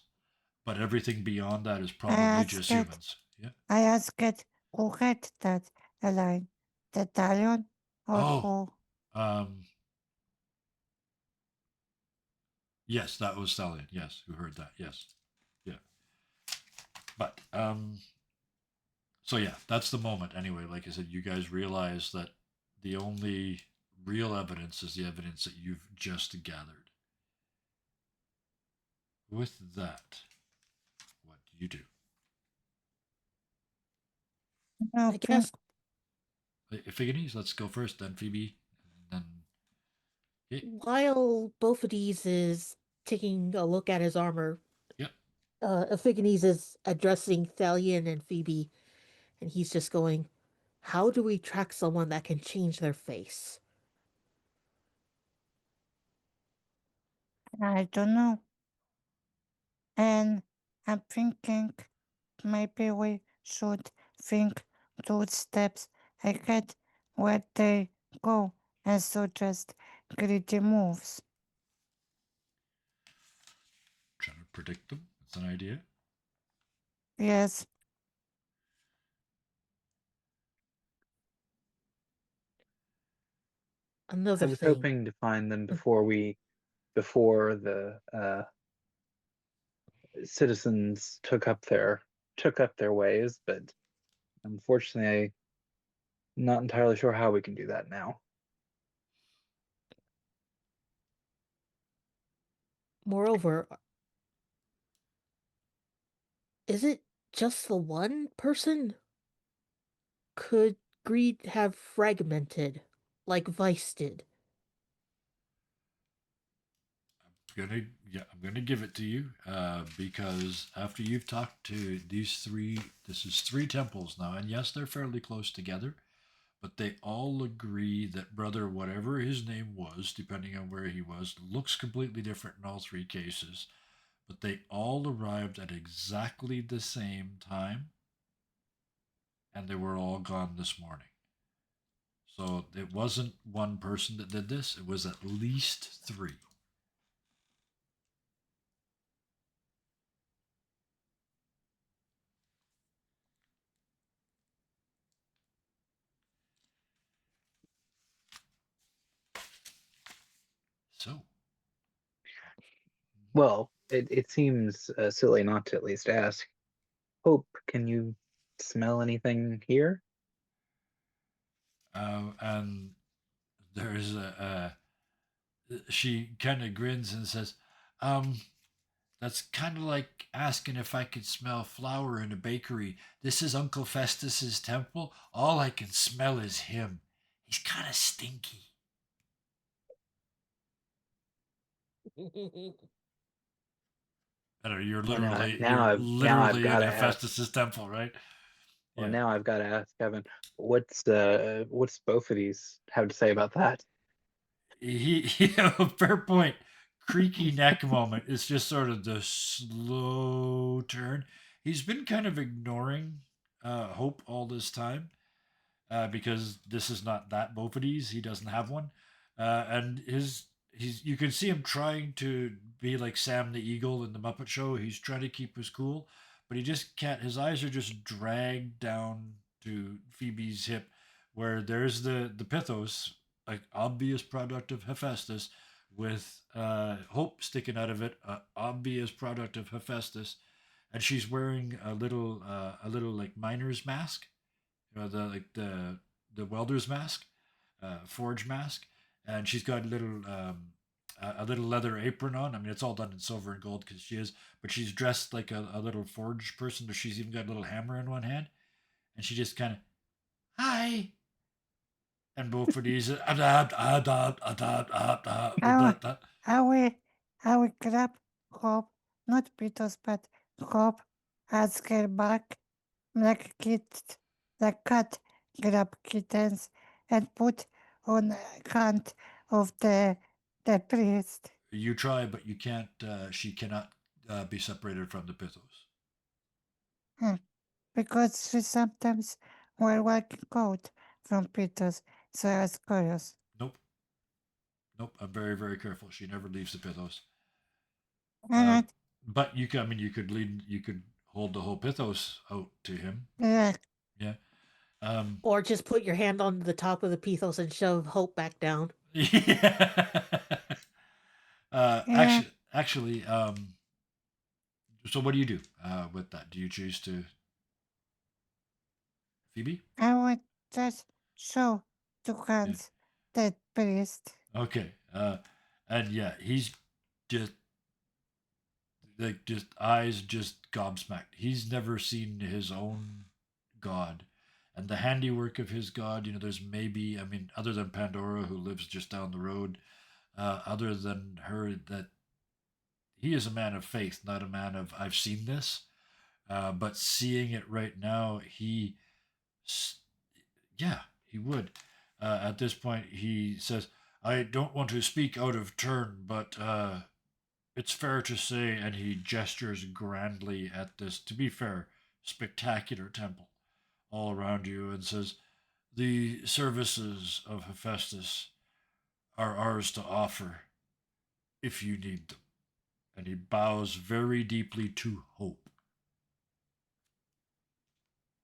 but everything beyond that is I probably asked just humans. Yeah. I asked who had that line, the Talion or Oh, who? um, yes, that was Thalion. Yes, who heard that? Yes, yeah. But so yeah, that's the moment. Anyway, like I said, you guys realize that the only real evidence is the evidence that you've just gathered. With that, what do you do? No, I guess Iphigenies, let's go first, then Phoebe, and then while both of these is taking a look at his armor, yep. Epiphanes is addressing Thalion and Phoebe, and he's just going, "How do we track someone that can change their face?" I don't know. And I'm thinking maybe we should think 2 steps ahead where they go and suggest greedy moves. Trying to predict them. That's an idea. Yes, Another I was thing, hoping to find them before the citizens took up their ways, but unfortunately, I'm not entirely sure how we can do that now. moreover, is it just the one person? could greed have fragmented, like Vice did? I'm gonna give it to you because after you've talked to these three, this is three temples now, and yes, they're fairly close together, but they all agree that brother, whatever his name was, depending on where he was, looks completely different in all three cases. But they all arrived at exactly the same time, and they were all gone this morning. So it wasn't one person that did this; it was at least three. So, Well, it seems silly not to at least ask. Hope, can you smell anything here? and there's she kind of grins and says, um, that's kind of like asking if I could smell flour in a bakery. This is Uncle Festus's temple. All I can smell is him. He's kind of stinky. I don't know, Well, you're now I've literally got in to ask. Hephaestus's temple, right? Well, Yeah. now I've got to ask Kevin, what's both of these have to say about that? Fair point. Creaky neck moment is just sort of the slow turn. He's been kind of ignoring Hope all this time because this is not that Bophades. He doesn't have one, and he's you can see him trying to be like Sam the Eagle in the Muppet Show. He's trying to keep his cool, but he just can't. His eyes are just dragged down to Phoebe's hip, where there's the Pythos, like obvious product of Hephaestus, with Hope sticking out of it, obvious product of Hephaestus, and she's wearing a little like miner's mask, the like the welder's mask, forge mask, and she's got a little leather apron on. I mean, it's all done in silver and gold because she is, but she's dressed like a little forge person. Or she's even got a little hammer in one hand, and she just kind of hi. And both of these adapt, adapt, adapt, adapt, I will, adapt. I will, I will grab Hope, not Beatles, but Hope, ask her back, like like cat grab kittens, and put on hand of the priest. You try, but you can't. She cannot be separated from the Pythos. Hmm. Because she sometimes wear walking coat from Peters, so I was curious. Nope, nope. I'm very, very careful. She never leaves the Pythos. Uh, Alright, but you can. I mean, you could hold the whole Pythos out to him. yeah, Yeah. Um, Or just put your hand on the top of the Pithos and shove Hope back down. yeah. yeah, Actually, so what do you do with that? Do you choose to Phoebe? I would just show two Yeah. hands that priest. Okay. And yeah, he's just like just eyes just gobsmacked. He's never seen his own god, and the handiwork of his god. You know, there's maybe, I mean, other than Pandora, who lives just down the road, other than her, that he is a man of faith, not a man of I've seen this. But seeing it right now, yeah, he would. At this point, he says, "I don't want to speak out of turn, but it's fair to say," and he gestures grandly at this, to be fair, spectacular temple all around you, and says, "The services of Hephaestus are ours to offer if you need them." And he bows very deeply to Hope.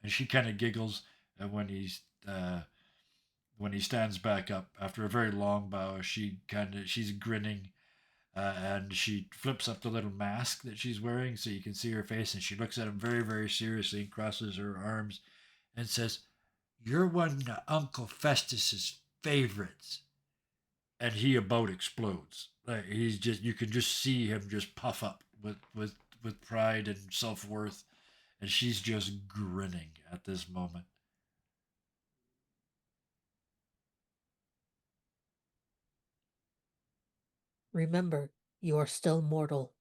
And she kind of giggles, and when he stands back up after a very long bow, she's grinning, and she flips up the little mask that she's wearing so you can see her face, and she looks at him very, very seriously and crosses her arms and says, "You're one of Uncle Festus's favorites." And he about explodes. Like, he's just, you can just see him just puff up with pride and self worth, and she's just grinning at this moment. Remember, you are still mortal.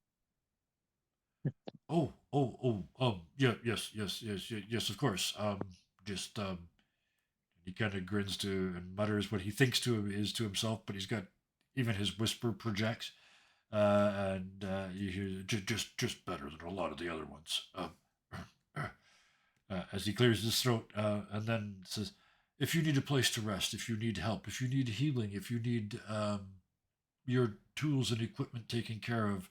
Yeah, yes, of course. Just he kind of grins to and mutters what he thinks to himself, but he's got even his whisper projects, and you hear just better than a lot of the other ones. As he clears his throat, and then says, "If you need a place to rest, if you need help, if you need healing, if you need your tools and equipment taken care of."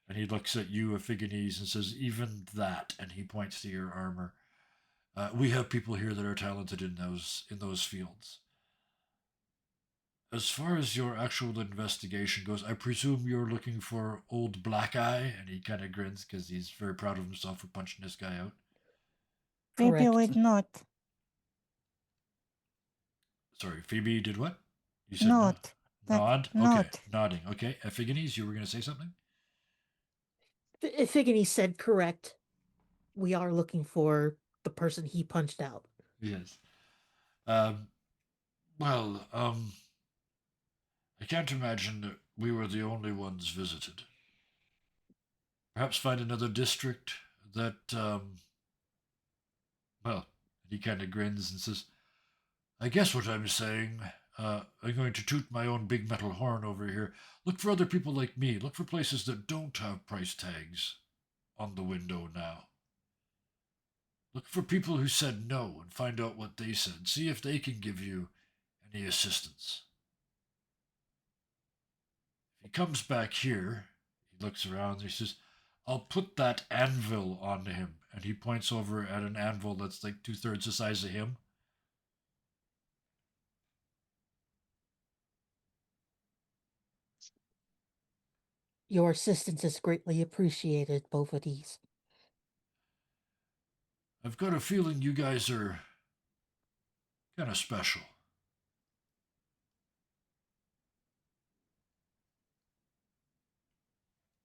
And he looks at you, Ephigenes, and says, "Even that," and he points to your armor. We have people here that are talented in those fields. As far as your actual investigation goes, I presume you're looking for old Black Eye, and he kind of grins because he's very proud of himself for punching this guy out. Phoebe Correct. would not. Sorry, Phoebe did what? You said Not. nod. Okay, Not. nodding. Okay, Ephigenes, you were going to say something. Ephigenes said correct. We are looking for the person he punched out. Yes. Well, I can't imagine that we were the only ones visited. Perhaps find another district that, well, he kind of grins and says, I guess what I'm saying, I'm going to toot my own big metal horn over here. Look for other people like me. Look for places that don't have price tags on the window now. Look for people who said no and find out what they said. See if they can give you any assistance. If he comes back here, he looks around and he says, I'll put that anvil on him. And he points over at an anvil that's like 2/3 the size of him. Your assistance is greatly appreciated, both of these. I've got a feeling you guys are kind of special.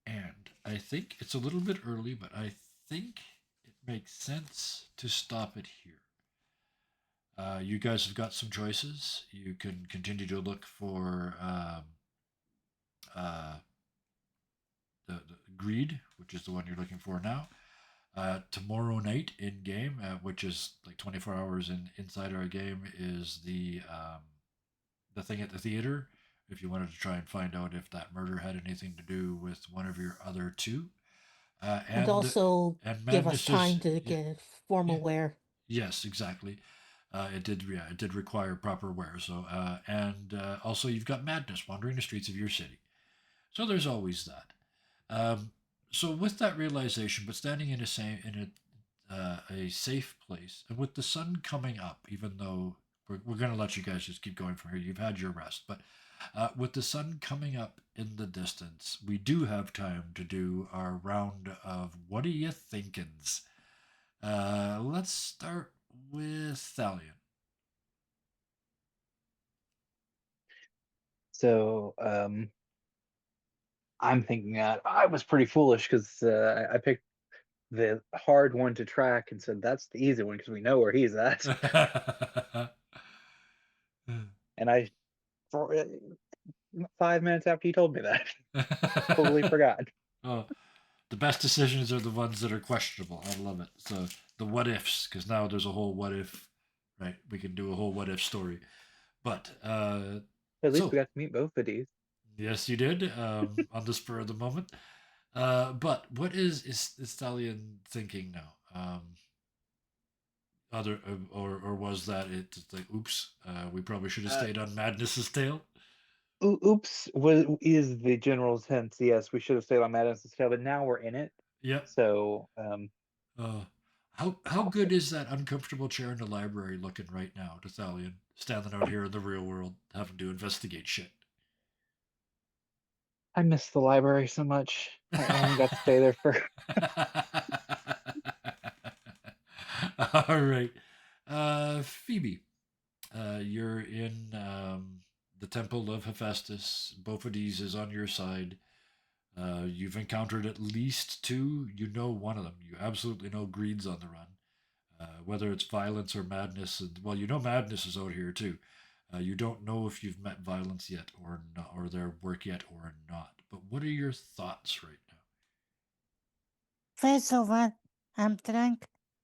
And I think it's a little bit early, but I think it makes sense to stop it here. You guys have got some choices. You can continue to look for uh, the greed, which is the one you're looking for now. Tomorrow night in game, which is like 24 hours inside our game, is the thing at the theater. If you wanted to try and find out if that murder had anything to do with one of your other two, And also and give us madness time is to get formal wear. yes, exactly. It did require proper wear. So and also you've got madness wandering the streets of your city. So there's always that. Um, so with that realization, but standing in a safe place, and with the sun coming up, even though we're going to let you guys just keep going from here, you've had your rest, but with the sun coming up in the distance, we do have time to do our round of what are you thinkins? Let's start with Thalion. So I'm thinking that I was pretty foolish because I picked the hard one to track and said that's the easy one because we know where he's at. And I, for 5 minutes after you told me that, totally forgot. Oh, the best decisions are the ones that are questionable. I love it. So the what ifs, because now there's a whole what if, right? We can do a whole what if story. But At least we got to meet both of these. yes, you did on the spur of the moment. But what is Stallion thinking now? Other or was that it? Just like, oops, we probably should have stayed on Madness's tail. Oops is the general sense. Yes, we should have stayed on Madness's tail, but now we're in it. Yep. So how good is that uncomfortable chair in the library looking right now to Thalion, standing out here in the real world, having to investigate shit? I miss the library so much. I only got to stay there for. All right, Phoebe, you're in the Temple of Hephaestus. Bophides is on your side. You've encountered at least two. You know one of them. You absolutely know Greed's on the run. Whether it's violence or madness, and well, you know madness is out here too. You don't know if you've met violence yet or not, or their work yet or not. But what are your thoughts right now? First of all, I'm trying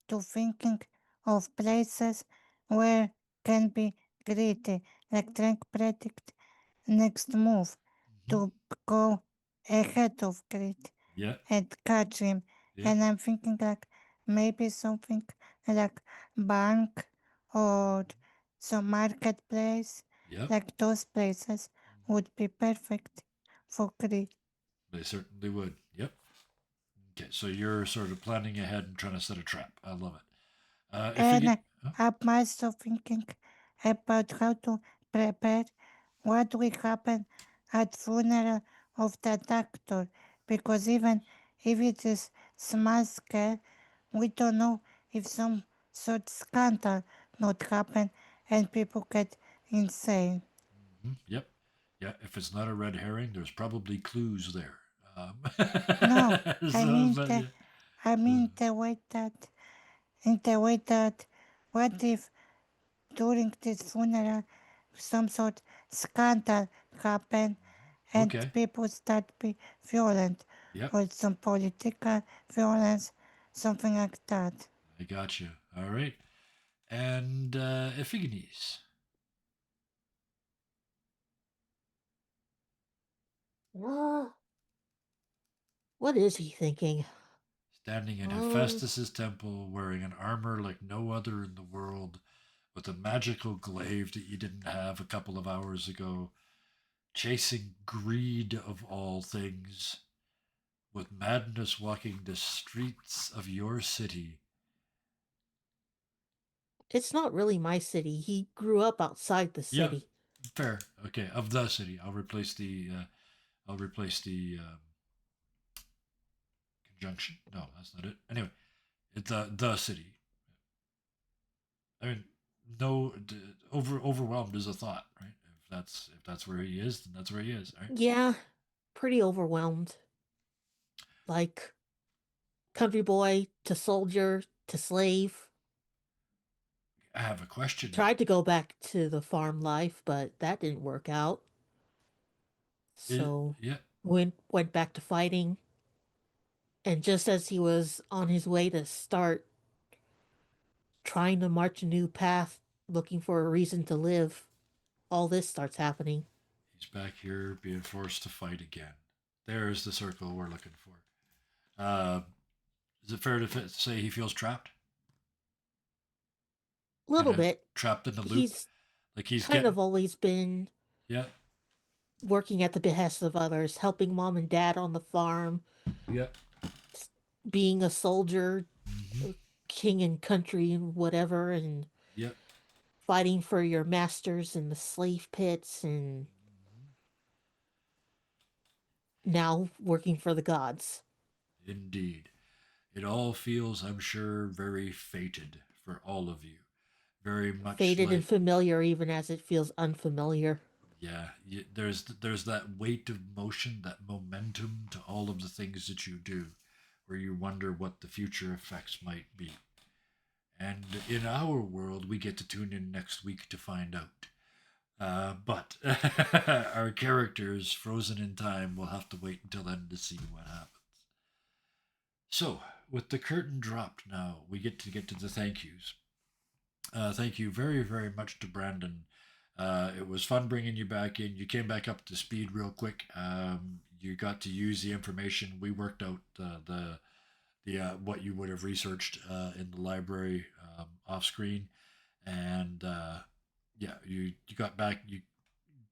to thinking of places where can be greedy, like trying predict next move Mm-hmm. to go ahead of grid Yeah, and catch him. yeah, And I'm thinking like maybe something like bank or some marketplace, yep. like those places would be perfect for grid. They certainly would. Yep. Okay, so you're sort of planning ahead and trying to set a trap. I love it. If you And get, huh? I'm also thinking about how to prepare what will happen at funeral of the doctor, because even if it is small scale, we don't know if some sort of scandal not happen and people get insane. Yep, yeah. If it's not a red herring, there's probably clues there. Um, No, I so, mean but the yeah. I Uh, mean the way that what if during this funeral some sort scandal happen and okay. people start be violent Yep, or some political violence, something like that. I got you. All right. And Ephigenes, Uh, what is he thinking? standing in Um, Hephaestus's temple, wearing an armor like no other in the world, with a magical glaive that you didn't have a couple of hours ago, chasing greed of all things, with madness walking the streets of your city. it's not really my city. He grew up outside the Yep, city. fair. Okay, of the city. I'll replace the conjunction. No, that's not it. Anyway, it's the city. I mean, no, overwhelmed is a thought, right? If that's where he is, then that's where he is. Right. Yeah, pretty overwhelmed. Like country boy to soldier to slave. I have a question. Tried to go back to the farm life, but that didn't work out. It, So yeah, went back to fighting. And just as he was on his way to start trying to march a new path, looking for a reason to live, all this starts happening. he's back here being forced to fight again. There's the circle we're looking for. Uh, is it fair to say he feels trapped Little and bit. trapped in the loop? He's Like he's kind getting, of always been yeah, working at the behest of others, helping mom and dad on the farm, yeah, being a soldier, mm-hmm, king and country and whatever, and yeah, fighting for your masters in the slave pits, and now working for the gods. indeed. It all feels, I'm sure, very fated for all of you. Very much Faded and like, familiar, even as it feels unfamiliar. yeah, there's that weight of motion, that momentum to all of the things that you do, where you wonder what the future effects might be. And in our world, we get to tune in next week to find out. But our characters, frozen in time, will have to wait until then to see what happens. So, with the curtain dropped now, we get to the thank yous. Thank you very, very much to Brandon. It was fun bringing you back in. You came back up to speed real quick. You got to use the information we worked out the what you would have researched in the library off screen, and yeah, you got back. You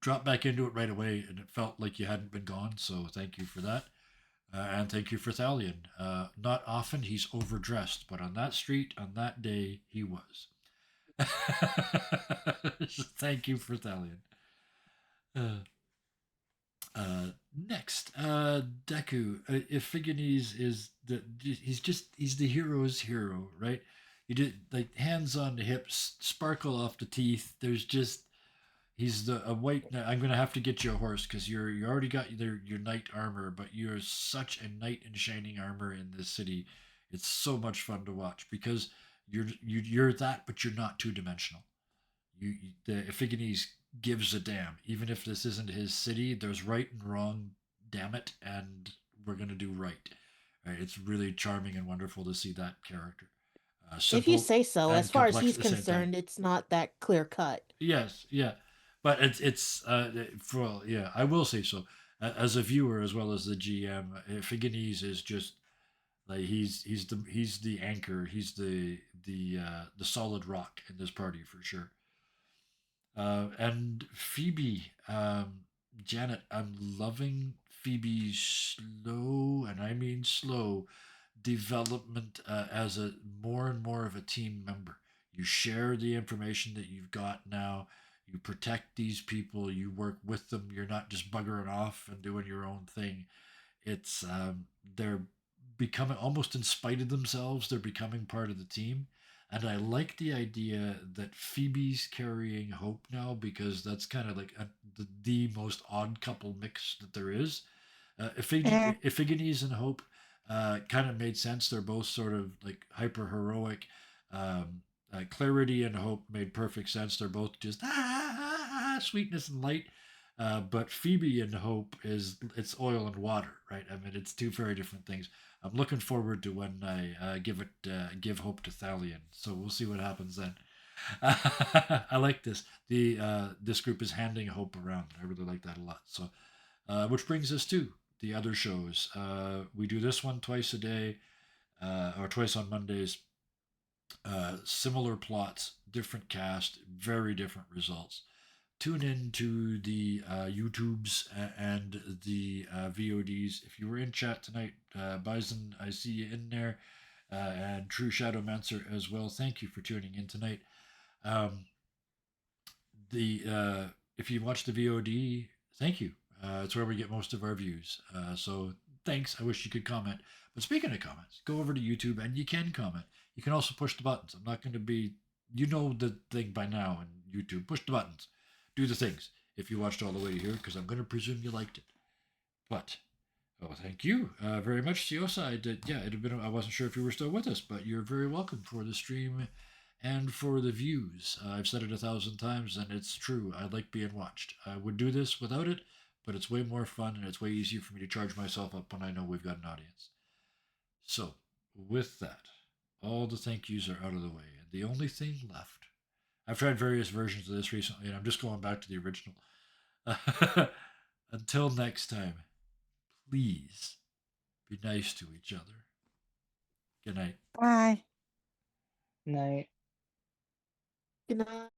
dropped back into it right away, and it felt like you hadn't been gone. So thank you for that. And thank you for Thalion. Not often he's overdressed, but on that street, on that day, he was. Thank you for Thalion. Uh, Next, Deku. Iphigenes is he's the hero's hero, right? You did like hands on the hips, sparkle off the teeth. There's just he's the a white. I'm gonna have to get you a horse because you already got your knight armor, but you're such a knight in shining armor in this city. It's so much fun to watch because you're that, but you're not two dimensional. The Iphigenes gives a damn. Even if this isn't his city, there's right and wrong, damn it, and we're going to do right. Right? It's really charming and wonderful to see that character. If you Simple say so, as and far as complex he's at the same time. concerned, it's not that clear cut. Yes, yeah, but it's for yeah, I will say so. As a viewer as well as the GM, Figanese is just like he's the anchor. He's the solid rock in this party for sure. And Phoebe, Janet, I'm loving Phoebe's slow, and I mean slow, development as a more and more of a team member. You share the information that you've got now. You protect these people. You work with them. You're not just buggering off and doing your own thing. It's they're becoming almost in spite of themselves. They're becoming part of the team, and I like the idea that Phoebe's carrying Hope now because that's kind of like the most odd couple mix that there is. Yeah. Iphigenies and Hope kind of made sense. They're both sort of like hyper heroic. Clarity and Hope made perfect sense. They're both just sweetness and light. But Phoebe and Hope it's oil and water, right? I mean, it's two very different things. I'm looking forward to when I give Hope to Thalion. So we'll see what happens then. I like this. This group is handing Hope around. I really like that a lot. So, which brings us to the other shows. We do this one twice a day, or twice on Mondays. Similar plots, different cast, very different results. Tune in to the YouTubes and the VODs. If you were in chat tonight, Bison, I see you in there, and True Shadowmancer as well. Thank you for tuning in tonight. The if you watch the VOD, thank you. It's where we get most of our views. So thanks. I wish you could comment. But speaking of comments, go over to YouTube and you can comment. You can also push the buttons. I'm not going to be, you know the thing by now on YouTube. Push the buttons. Do the things if you watched all the way here, because I'm going to presume you liked it. But oh, thank you very much, Siosa. I did. Yeah, it had been. I wasn't sure if you were still with us, but you're very welcome for the stream and for the views. I've said it 1,000 times, and it's true. I like being watched. I would do this without it, but it's way more fun, and it's way easier for me to charge myself up when I know we've got an audience. So, with that, all the thank yous are out of the way, and the only thing left. I've tried various versions of this recently, and I'm just going back to the original. Until next time, please be nice to each other. Good night. Bye. Night. Good night.